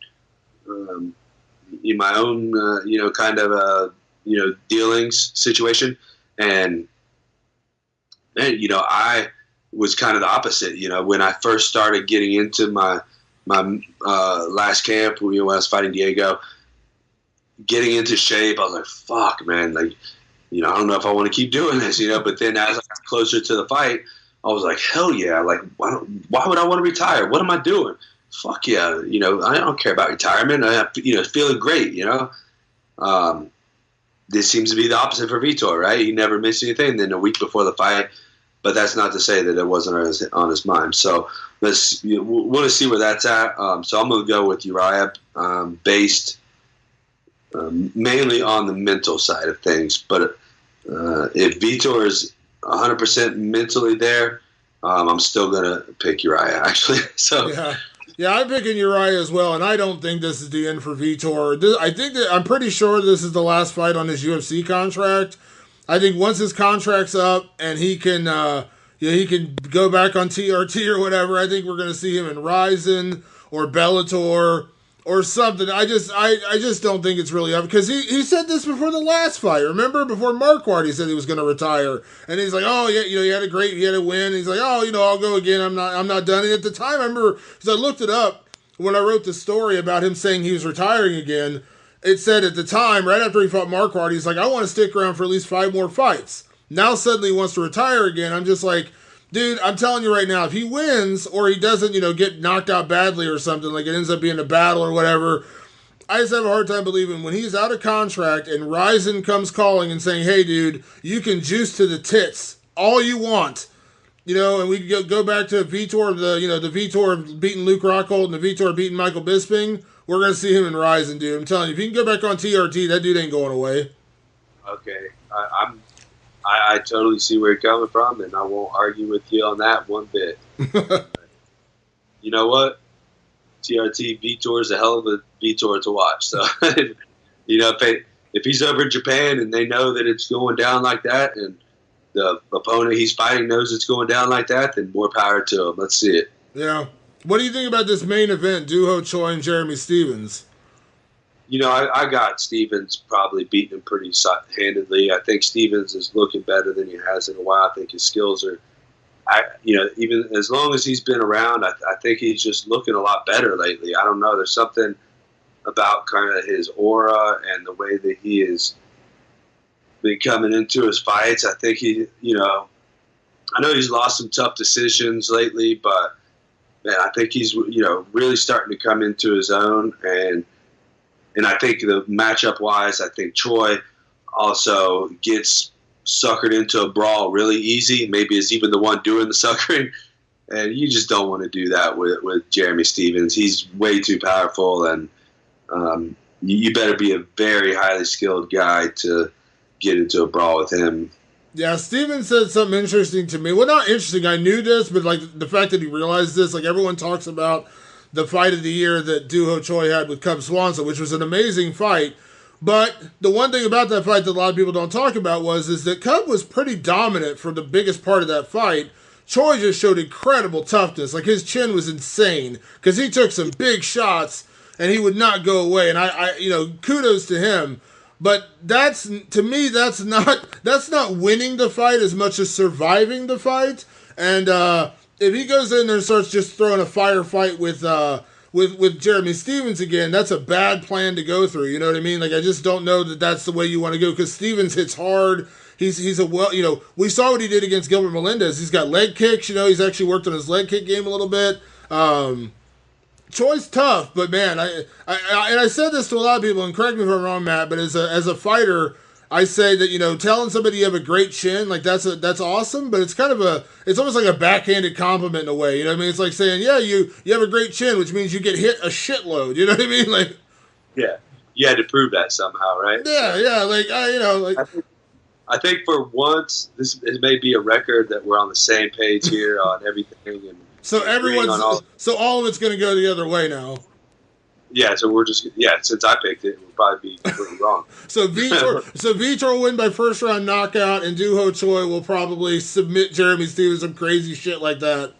dealings situation. And I was kind of the opposite. When I first started getting into my last camp, when I was fighting Diego, getting into shape, I was like, fuck, man, like, I don't know if I want to keep doing this, but then as I got closer to the fight, I was like, hell yeah, like, why would I want to retire? What am I doing? Fuck yeah, I don't care about retirement. Feeling great, This seems to be the opposite for Vitor, right? He never missed anything. Then a week before the fight, but that's not to say that it wasn't on his mind. So we'll see where that's at. So I'm going to go with Uriah, based mainly on the mental side of things. But if Vitor is 100% mentally there, I'm still going to pick Uriah, actually. So yeah, I'm picking Uriah as well, and I don't think this is the end for Vitor. I'm pretty sure this is the last fight on his UFC contract. I think once his contract's up and he can go back on TRT or whatever, I think we're going to see him in Ryzen or Bellator or something. I just don't think it's really up, because he said this before the last fight. Remember, before Marquardt, he said he was going to retire, and he's like, oh yeah, he had a win. He's like, oh, I'll go again. I'm not done. And at the time, I remember, because I looked it up when I wrote the story about him saying he was retiring again. It said at the time, right after he fought Marquardt, he's like, I want to stick around for at least 5 more fights. Now suddenly he wants to retire again. I'm just like, Dude, I'm telling you right now, if he wins or he doesn't, get knocked out badly or something, like it ends up being a battle or whatever, I just have a hard time believing when he's out of contract and Ryzen comes calling and saying, hey, dude, you can juice to the tits all you want. And we go back to Vitor, the Vitor beating Luke Rockhold and the Vitor beating Michael Bisping. We're going to see him in Ryzen, dude. I'm telling you, if he can go back on TRT, that dude ain't going away. Okay. I totally see where you're coming from, and I won't argue with you on that one bit. You know what? TRT Vitor is a hell of a Vitor to watch. So, if he's over in Japan and they know that it's going down like that, and the opponent he's fighting knows it's going down like that, then more power to him. Let's see it. Yeah. What do you think about this main event, Ho Choi and Jeremy Stephens? I got Stephens probably beating him pretty handedly. I think Stephens is looking better than he has in a while. I think his skills are, even as long as he's been around, I think he's just looking a lot better lately. I don't know. There's something about kind of his aura and the way that he has been coming into his fights. I think I know he's lost some tough decisions lately, but man, I think he's, really starting to come into his own. And I think the matchup-wise, I think Choi also gets suckered into a brawl really easy. Maybe is even the one doing the suckering. And you just don't want to do that with Jeremy Stephens. He's way too powerful, and you better be a very highly skilled guy to get into a brawl with him. Yeah, Stephens said something interesting to me. Well, not interesting. I knew this, but like the fact that he realized this, like everyone talks about the fight of the year that Ho Choi had with Cub Swanson, which was an amazing fight. But the one thing about that fight that a lot of people don't talk about is that Cub was pretty dominant for the biggest part of that fight. Choi just showed incredible toughness. Like his chin was insane because he took some big shots and he would not go away. And I kudos to him. But to me, that's not winning the fight as much as surviving the fight. And if he goes in there and starts just throwing a firefight with Jeremy Stephens again, that's a bad plan to go through. You know what I mean? Like I just don't know that that's the way you want to go because Stephens hits hard. He's we saw what he did against Gilbert Melendez. He's got leg kicks. He's actually worked on his leg kick game a little bit. Choi's tough, but man, I said this to a lot of people, and correct me if I'm wrong, Matt, but as a fighter, I say that, telling somebody you have a great chin, like that's awesome, but it's it's almost like a backhanded compliment in a way. You know what I mean? It's like saying, yeah, you have a great chin, which means you get hit a shitload. You know what I mean? Like, yeah, you had to prove that somehow, right? Yeah. Like I think for once, this may be a record that we're on the same page here on everything, and so all of it's going to go the other way now. Yeah, so we're just since I picked it, we'll probably be completely wrong. So Vitor will win by first round knockout, and Ho Choi will probably submit Jeremy Stephens, some crazy shit like that.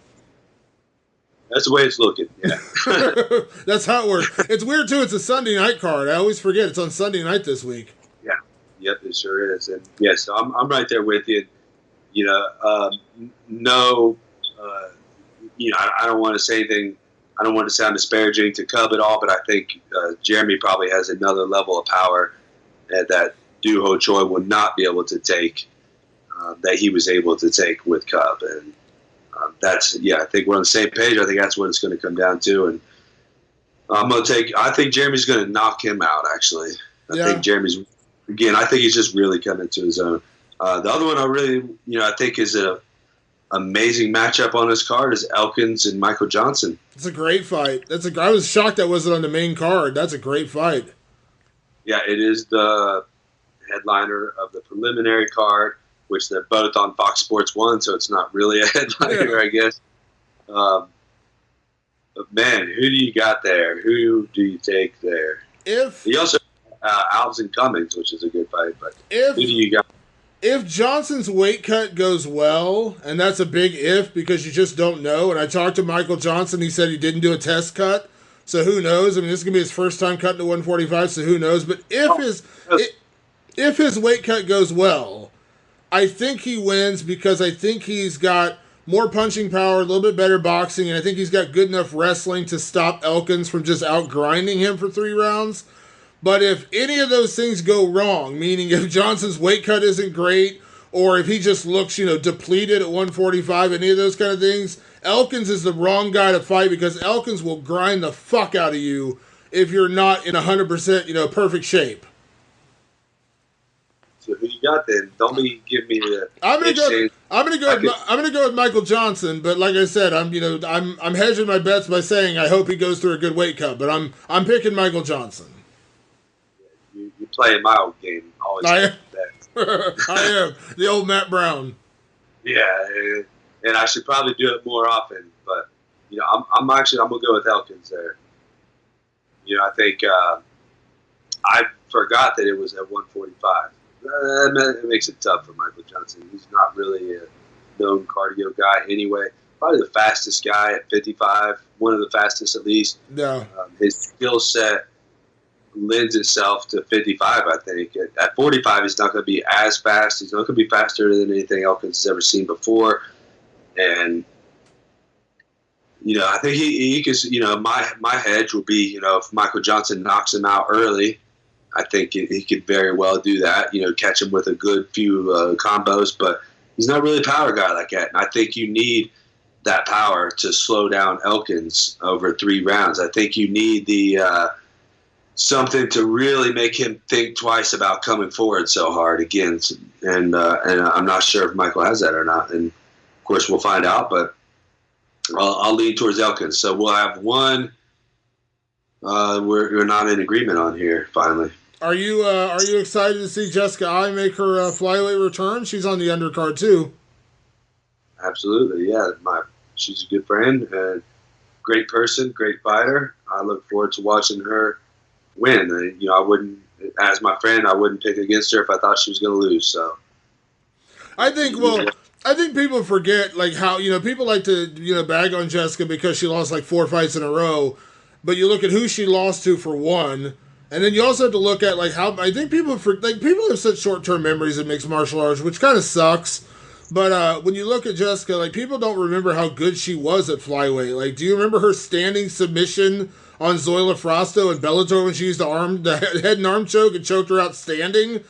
That's the way it's looking. Yeah, that's how it works. It's weird too. It's a Sunday night card. I always forget it's on Sunday night this week. Yeah, yep, it sure is. And yes, so I'm right there with you. I don't want to say anything. I don't want to sound disparaging to Cub at all, but I think Jeremy probably has another level of power that Ho Choi would not be able to take that he was able to take with Cub. And I think we're on the same page. I think that's what it's going to come down to. And I think Jeremy's going to knock him out, actually. I think he's just really coming to his own. The other one I think is a amazing matchup on his card is Elkins and Michael Johnson. It's a great fight. I was shocked that wasn't on the main card. That's a great fight. Yeah, it is the headliner of the preliminary card, which they're both on Fox Sports 1, so it's not really a headliner, I guess. But man, who do you got there? Who do you take there? He also Alves and Cummings, which is a good fight, but who do you got? If Johnson's weight cut goes well, and that's a big if because you just don't know, and I talked to Michael Johnson, he said he didn't do a test cut, so who knows? I mean, this is going to be his first time cutting to 145, so who knows? But if his weight cut goes well, I think he wins because I think he's got more punching power, a little bit better boxing, and I think he's got good enough wrestling to stop Elkins from just out-grinding him for 3 rounds. But if any of those things go wrong, meaning if Johnson's weight cut isn't great, or if he just looks, depleted at 145, any of those kind of things, Elkins is the wrong guy to fight because Elkins will grind the fuck out of you if you're not in 100%, perfect shape. So who you got then? Don't give me the. I'm gonna go with Michael Johnson, but like I said, I'm hedging my bets by saying I hope he goes through a good weight cut, but I'm picking Michael Johnson. You're playing my old game. Always I am. The old Matt Brown. Yeah, and I should probably do it more often, but I'm gonna go with Elkins there. I think I forgot that it was at 145. It makes it tough for Michael Johnson. He's not really a known cardio guy anyway. Probably the fastest guy at 55, one of the fastest at least. Yeah. His skill set lends itself to 55, I think. At 45, he's not going to be as fast. He's not going to be faster than anything Elkins has ever seen before. And, I think he could, my hedge will be, if Michael Johnson knocks him out early, I think he could very well do that, catch him with a good few combos, but he's not really a power guy like that. And I think you need that power to slow down Elkins over 3 rounds. I think you need the something to really make him think twice about coming forward so hard again. And I'm not sure if Michael has that or not. And, of course, we'll find out, but I'll lean towards Elkins. So we'll have one we're not in agreement on here, finally. Are you excited to see Jessica Ai make her flyweight return? She's on the undercard too. Absolutely, yeah. She's a good friend and great person, great fighter. I look forward to watching her win. And, I wouldn't, as my friend, I wouldn't pick against her if I thought she was going to lose. So, I think people forget how people like to bag on Jessica because she lost 4 fights in a row, but you look at who she lost to for one. And then you also have to look at how I think people have such short-term memories of mixed martial arts, which kind of sucks. But when you look at Jessica, people don't remember how good she was at flyweight. Do you remember her standing submission on Zoila Frosto and Bellator when she used the head and arm choke and choked her out standing?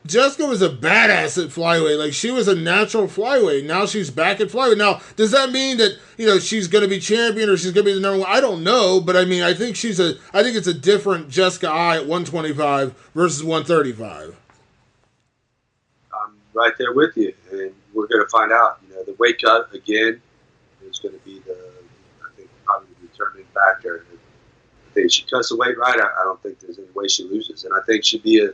Jessica was a badass at flyweight. She was a natural flyweight. Now she's back at flyweight. Now, does that mean that she's going to be champion or she's going to be the number one? I don't know, but I think I think it's a different Jessica Ai at 125 versus 135. I'm right there with you, and we're going to find out. The weight cut again is going to be probably the determining factor. I think if she cuts the weight right, I don't think there's any way she loses, and I think she'd be a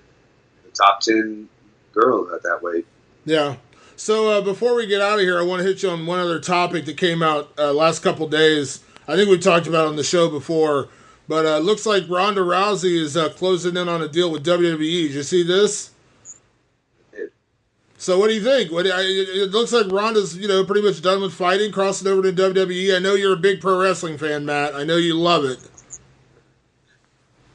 top 10 girl at that weight. Yeah. So before we get out of here, I want to hit you on one other topic that came out last couple days. I think we talked about it on the show before, but it looks like Ronda Rousey is closing in on a deal with WWE. Did you see this? So what do you think? It looks like Ronda's pretty much done with fighting, crossing over to WWE. I know you're a big pro wrestling fan, Matt. I know you love it.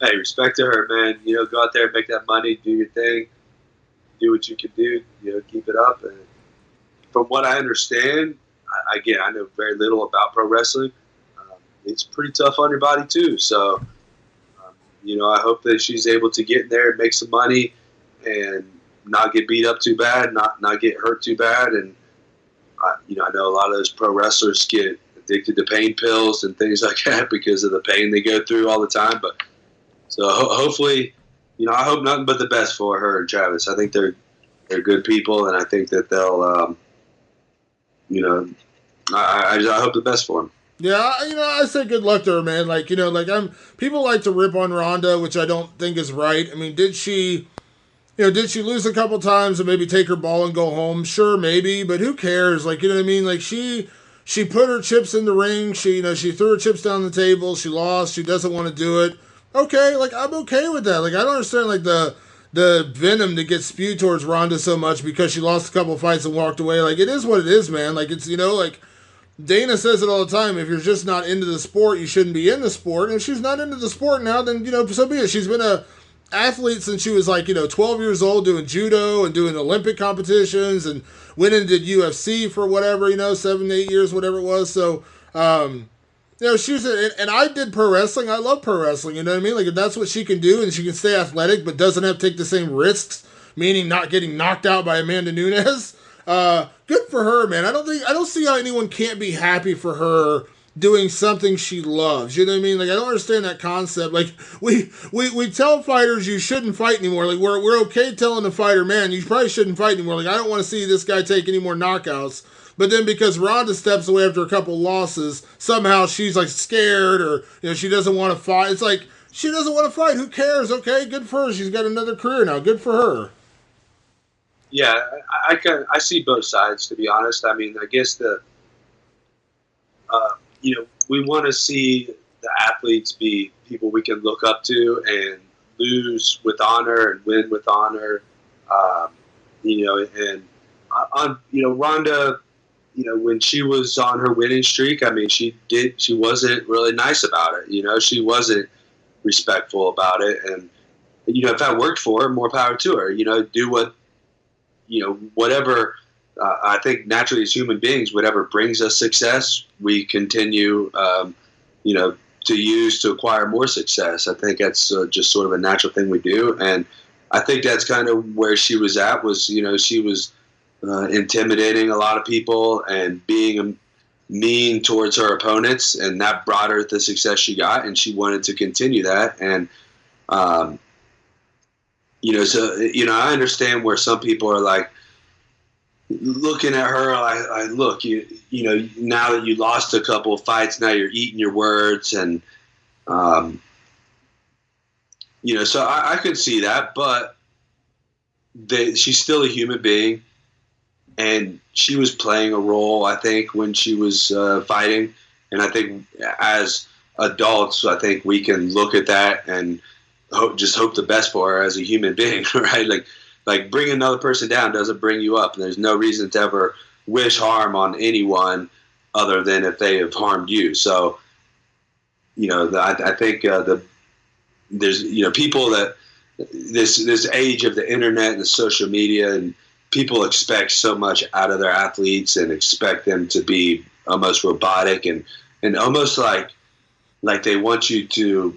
Hey, respect to her, man. Go out there, make that money, do your thing, do what you can do. Keep it up. And from what I understand, I know very little about pro wrestling. It's pretty tough on your body too. So, I hope that she's able to get in there and make some money and not get beat up too bad, not get hurt too bad. And I know a lot of those pro wrestlers get addicted to pain pills and things like that because of the pain they go through all the time. But so hopefully, I hope nothing but the best for her and Travis. I think they're good people, and I think that they'll, I hope the best for them. Yeah, I say good luck to her, man. People like to rip on Ronda, which I don't think is right. Did she lose a couple times and maybe take her ball and go home? Sure, maybe, but who cares? She put her chips in the ring. She threw her chips down the table. She lost. She doesn't want to do it. Okay, I'm okay with that. I don't understand the venom that gets spewed towards Ronda so much because she lost a couple fights and walked away. It is what it is, man. It's Dana says it all the time. If you're just not into the sport, you shouldn't be in the sport. And if she's not into the sport now, then so be it. She's been a athlete since she was 12 years old, doing judo and doing Olympic competitions and went and did UFC for whatever 7, 8 years, whatever it was. So. She's and I did pro wrestling. I love pro wrestling. You know what I mean? If that's what she can do and she can stay athletic but doesn't have to take the same risks, meaning not getting knocked out by Amanda Nunes. Good for her, man. I don't see how anyone can't be happy for her doing something she loves. You know what I mean? Like, I don't understand that concept. Like, we tell fighters you shouldn't fight anymore. Like, we're okay telling the fighter, man, you probably shouldn't fight anymore. Like, I don't want to see this guy take any more knockouts. But then because Ronda steps away after a couple losses, somehow she's like scared, or she doesn't want to fight. It's like, she doesn't want to fight. Who cares? Okay, good for her. She's got another career now. Good for her. Yeah, I see both sides, to be honest. I mean, I guess we want to see the athletes be people we can look up to and lose with honor and win with honor. Ronda, when she was on her winning streak, I mean, she wasn't really nice about it. She wasn't respectful about it. And, if that worked for her, more power to her. Do what, whatever. I think naturally as human beings, whatever brings us success, we continue, to use to acquire more success. I think that's just sort of a natural thing we do. And I think that's kind of where she was at, was, she was intimidating a lot of people and being mean towards her opponents. And that brought her the success she got. And she wanted to continue that. And, I understand where some people are like, looking at her, I look, now that you lost a couple of fights, now you're eating your words. And, so I could see that, but she's still a human being, and she was playing a role, I think, when she was fighting. And I think as adults, I think we can look at that and hope the best for her as a human being, right? Like bringing another person down doesn't bring you up. And there's no reason to ever wish harm on anyone other than if they have harmed you. So, I think there's, people that this age of the internet and the social media, and people expect so much out of their athletes and expect them to be almost robotic and almost like they want you to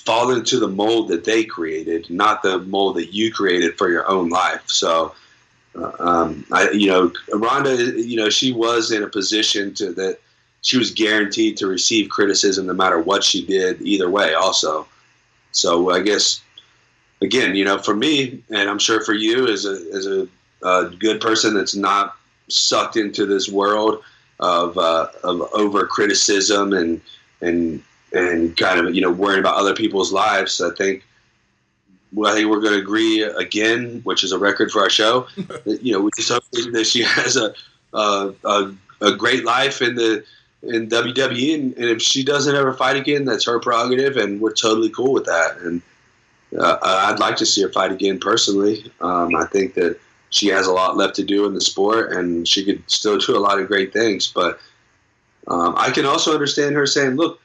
fall into the mold that they created, not the mold that you created for your own life. So, Ronda, she was in a position that she was guaranteed to receive criticism no matter what she did, either way also. So I guess, again, for me, and I'm sure for you as a good person that's not sucked into this world of over criticism and kind of, worrying about other people's lives, I think we're going to agree again, which is a record for our show. We just hope that she has a great life in WWE, and if she doesn't ever fight again, that's her prerogative, and we're totally cool with that. And I'd like to see her fight again personally. I think that she has a lot left to do in the sport, and she could still do a lot of great things. But I can also understand her saying, look,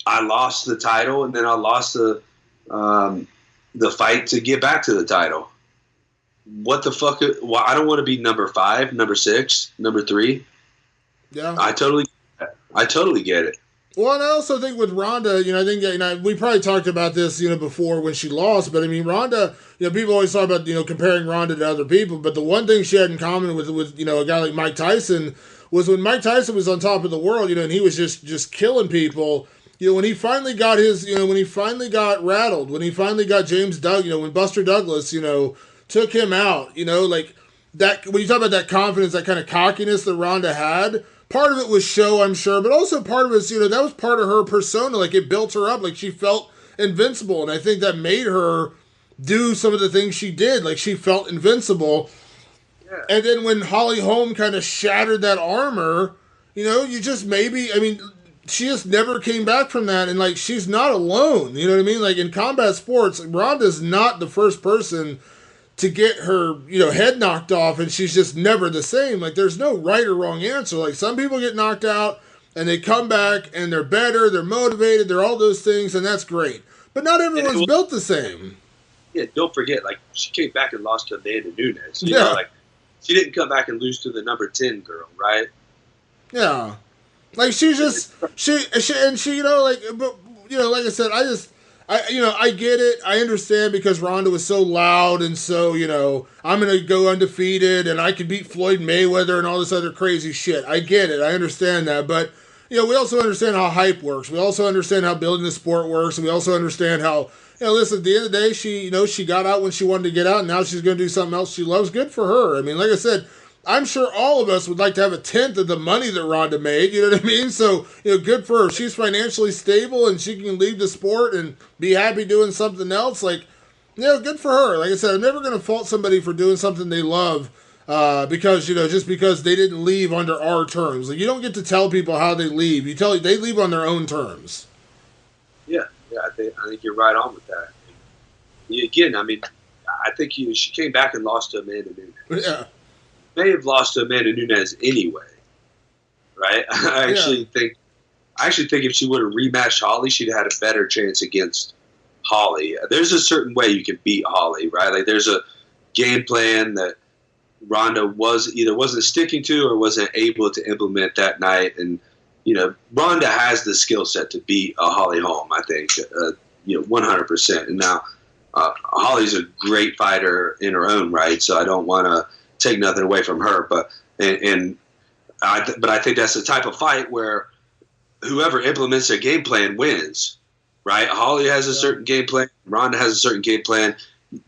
I lost the title, and then I lost the fight to get back to the title. What the fuck? Well, I don't want to be number 5, number 6, number 3. Yeah, I totally get it. Well, and I also think with Ronda, I think we probably talked about this, before when she lost. But I mean, Ronda, people always talk about comparing Ronda to other people. But the one thing she had in common with a guy like Mike Tyson was when Mike Tyson was on top of the world, and he was just killing people. When he finally got when he finally got rattled, when he finally got James when Buster Douglas, took him out, like that, when you talk about that confidence, that kind of cockiness that Ronda had, part of it was show, I'm sure, but also part of it is, that was part of her persona. Like, it built her up, like she felt invincible. And I think that made her do some of the things she did. Like, she felt invincible. Yeah. And then when Holly Holm kind of shattered that armor, you just she just never came back from that, and like, she's not alone. You know what I mean? Like, in combat sports, Ronda's not the first person to get her, head knocked off, and she's just never the same. Like, there's no right or wrong answer. Like, some people get knocked out and they come back and they're better, they're motivated, they're all those things, and that's great. But not everyone's built the same. Yeah, don't forget, like, she came back and lost to Amanda Nunes. You know, like, she didn't come back and lose to the number 10 girl, right? Yeah. Like, she's just, she like I said, I get it. I understand because Ronda was so loud and so, I'm going to go undefeated and I can beat Floyd Mayweather and all this other crazy shit. I get it. I understand that. But, we also understand how hype works. We also understand how building the sport works. And we also understand how, listen, at the end of the day, she got out when she wanted to get out. And now she's going to do something else she loves. Good for her. I mean, like I said, I'm sure all of us would like to have a tenth of the money that Ronda made, you know what I mean? So, good for her. She's financially stable and she can leave the sport and be happy doing something else. Like, good for her. Like I said, I'm never going to fault somebody for doing something they love because, just because they didn't leave under our terms. Like, you don't get to tell people how they leave. They leave on their own terms. Yeah, I think you're right on with that. Again, I mean, I think she came back and lost to Amanda Nunes. Yeah. May have lost to Amanda Nunes anyway, right? I actually think if she would have rematched Holly, she'd have had a better chance against Holly. There's a certain way you can beat Holly, right? Like there's a game plan that Ronda wasn't sticking to or wasn't able to implement that night, and Ronda has the skill set to beat a Holly Holm. I think 100%. And now Holly's a great fighter in her own right, so I don't want to take nothing away from her, but I think that's the type of fight where whoever implements their game plan wins, right? Holly has a certain game plan, Ronda has a certain game plan.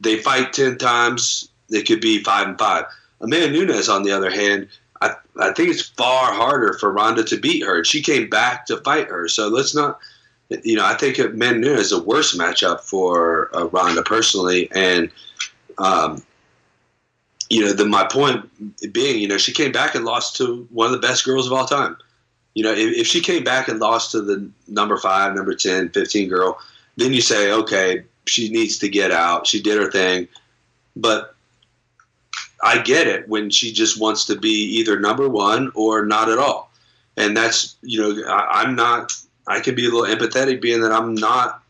They fight 10 times, it could be 5-5. Amanda Nunes, on the other hand, I think it's far harder for Ronda to beat her. She came back to fight her, so let's not. I think Amanda Nunes is a worse matchup for Ronda personally, and. My point being, she came back and lost to one of the best girls of all time. If she came back and lost to the number 5, number 10, 15 girl, then you say, okay, she needs to get out. She did her thing. But I get it when she just wants to be either number 1 or not at all. And that's, I can be a little empathetic being that I'm not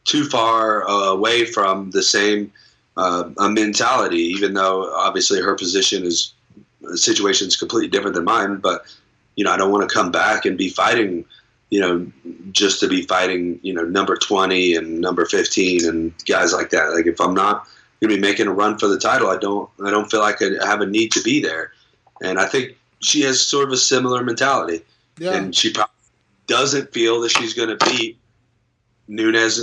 too far away from the same a mentality, even though obviously her situation is completely different than mine. But I don't want to come back and be fighting, just to be fighting, number 20 and number 15 and guys like that. Like if I'm not going to be making a run for the title, I don't feel like I have a need to be there. And I think she has sort of a similar mentality, and she probably doesn't feel that she's going to beat Nunes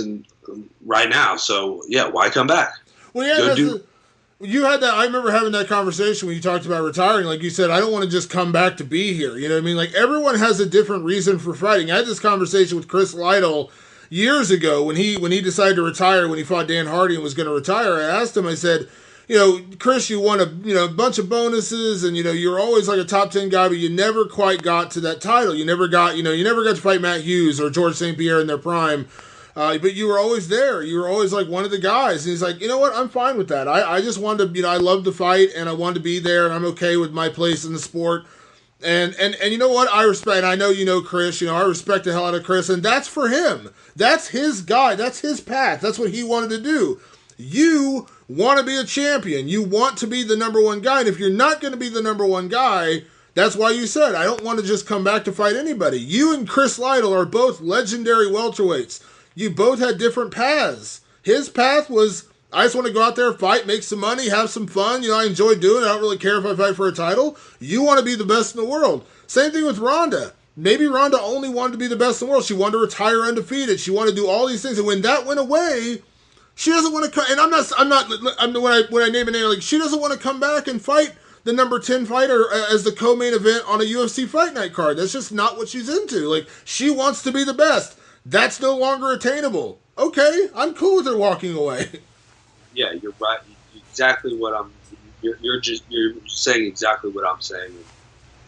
right now. So why come back? Well, you had that. I remember having that conversation when you talked about retiring. Like you said, I don't want to just come back to be here. You know what I mean? Like everyone has a different reason for fighting. I had this conversation with Chris Liddell years ago when he decided to retire, when he fought Dan Hardy and was going to retire. I asked him, I said, Chris, you won a bunch of bonuses and, you're always like a top 10 guy, but you never quite got to that title. You never got to fight Matt Hughes or George St. Pierre in their prime. But you were always there. You were always like one of the guys. And he's like, you know what? I'm fine with that. I just wanted to, I love to fight and I wanted to be there and I'm okay with my place in the sport. And you know what? I respect, and I know Chris, I respect the hell out of Chris, and that's for him. That's his guy. That's his path. That's what he wanted to do. You want to be a champion. You want to be the number 1 guy. And if you're not going to be the number 1 guy, that's why you said, I don't want to just come back to fight anybody. You and Chris Liddell are both legendary welterweights. You both had different paths. His path was, I just want to go out there, fight, make some money, have some fun. I enjoy doing it. I don't really care if I fight for a title. You want to be the best in the world. Same thing with Ronda. Maybe Ronda only wanted to be the best in the world. She wanted to retire undefeated. She wanted to do all these things. And when that went away, she doesn't want to come. And when I name a name, like she doesn't want to come back and fight the number 10 fighter as the co-main event on a UFC Fight Night card. That's just not what she's into. Like she wants to be the best. That's no longer attainable. Okay, I'm cool with her walking away. Yeah, you're right. Exactly what you're saying exactly what I'm saying.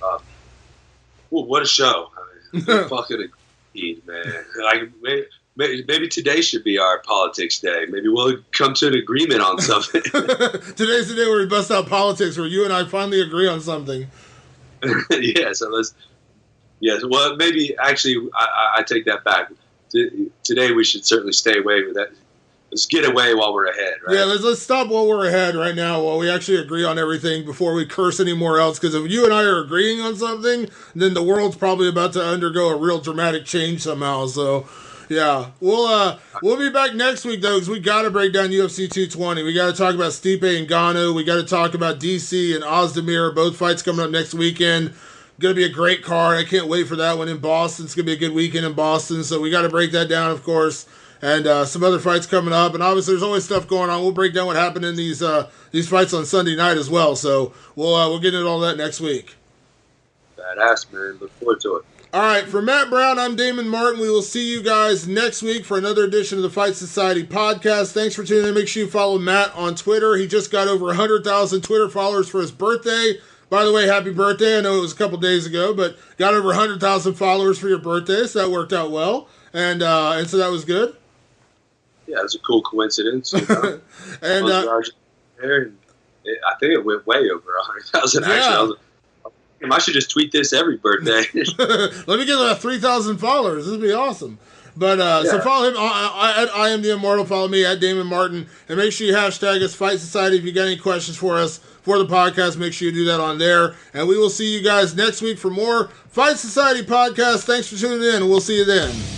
Well, what a show! I mean, fucking agreed, man. Like maybe today should be our politics day. Maybe we'll come to an agreement on something. Today's the day where we bust out politics, where you and I finally agree on something. Yeah. So let's. Yes. Well, maybe actually, I take that back. Today we should certainly stay away with that. Let's get away while we're ahead, right? Yeah, let's stop while we're ahead right now, while we actually agree on everything before we curse anymore else. Because if you and I are agreeing on something, then the world's probably about to undergo a real dramatic change somehow. So, Yeah, we'll be back next week though, because we got to break down UFC 220. We got to talk about Stipe and Ngannou. We got to talk about DC and Ozdemir. Both fights coming up next weekend. Going to be a great card. I can't wait for that one in Boston. It's going to be a good weekend in Boston. So we got to break that down, of course, and some other fights coming up. And obviously, there's always stuff going on. We'll break down what happened in these fights on Sunday night as well. So we'll get into all that next week. Badass, man. Look forward to it. All right, for Matt Brown, I'm Damon Martin. We will see you guys next week for another edition of the Fight Society podcast. Thanks for tuning in. Make sure you follow Matt on Twitter. He just got over 100,000 Twitter followers for his birthday. By the way, happy birthday. I know it was a couple days ago, but got over 100,000 followers for your birthday, so that worked out well. And so that was good. Yeah, it was a cool coincidence. You know? And I think it went way over 100,000, actually. Yeah. I should just tweet this every birthday. Let me get 3,000 followers. This would be awesome. But so follow him. I am the Immortal. Follow me at Damon Martin. And make sure you hashtag us Fight Society. If you got any questions for us for the podcast, make sure you do that on there. And we will see you guys next week for more Fight Society podcast. Thanks for tuning in. We'll see you then.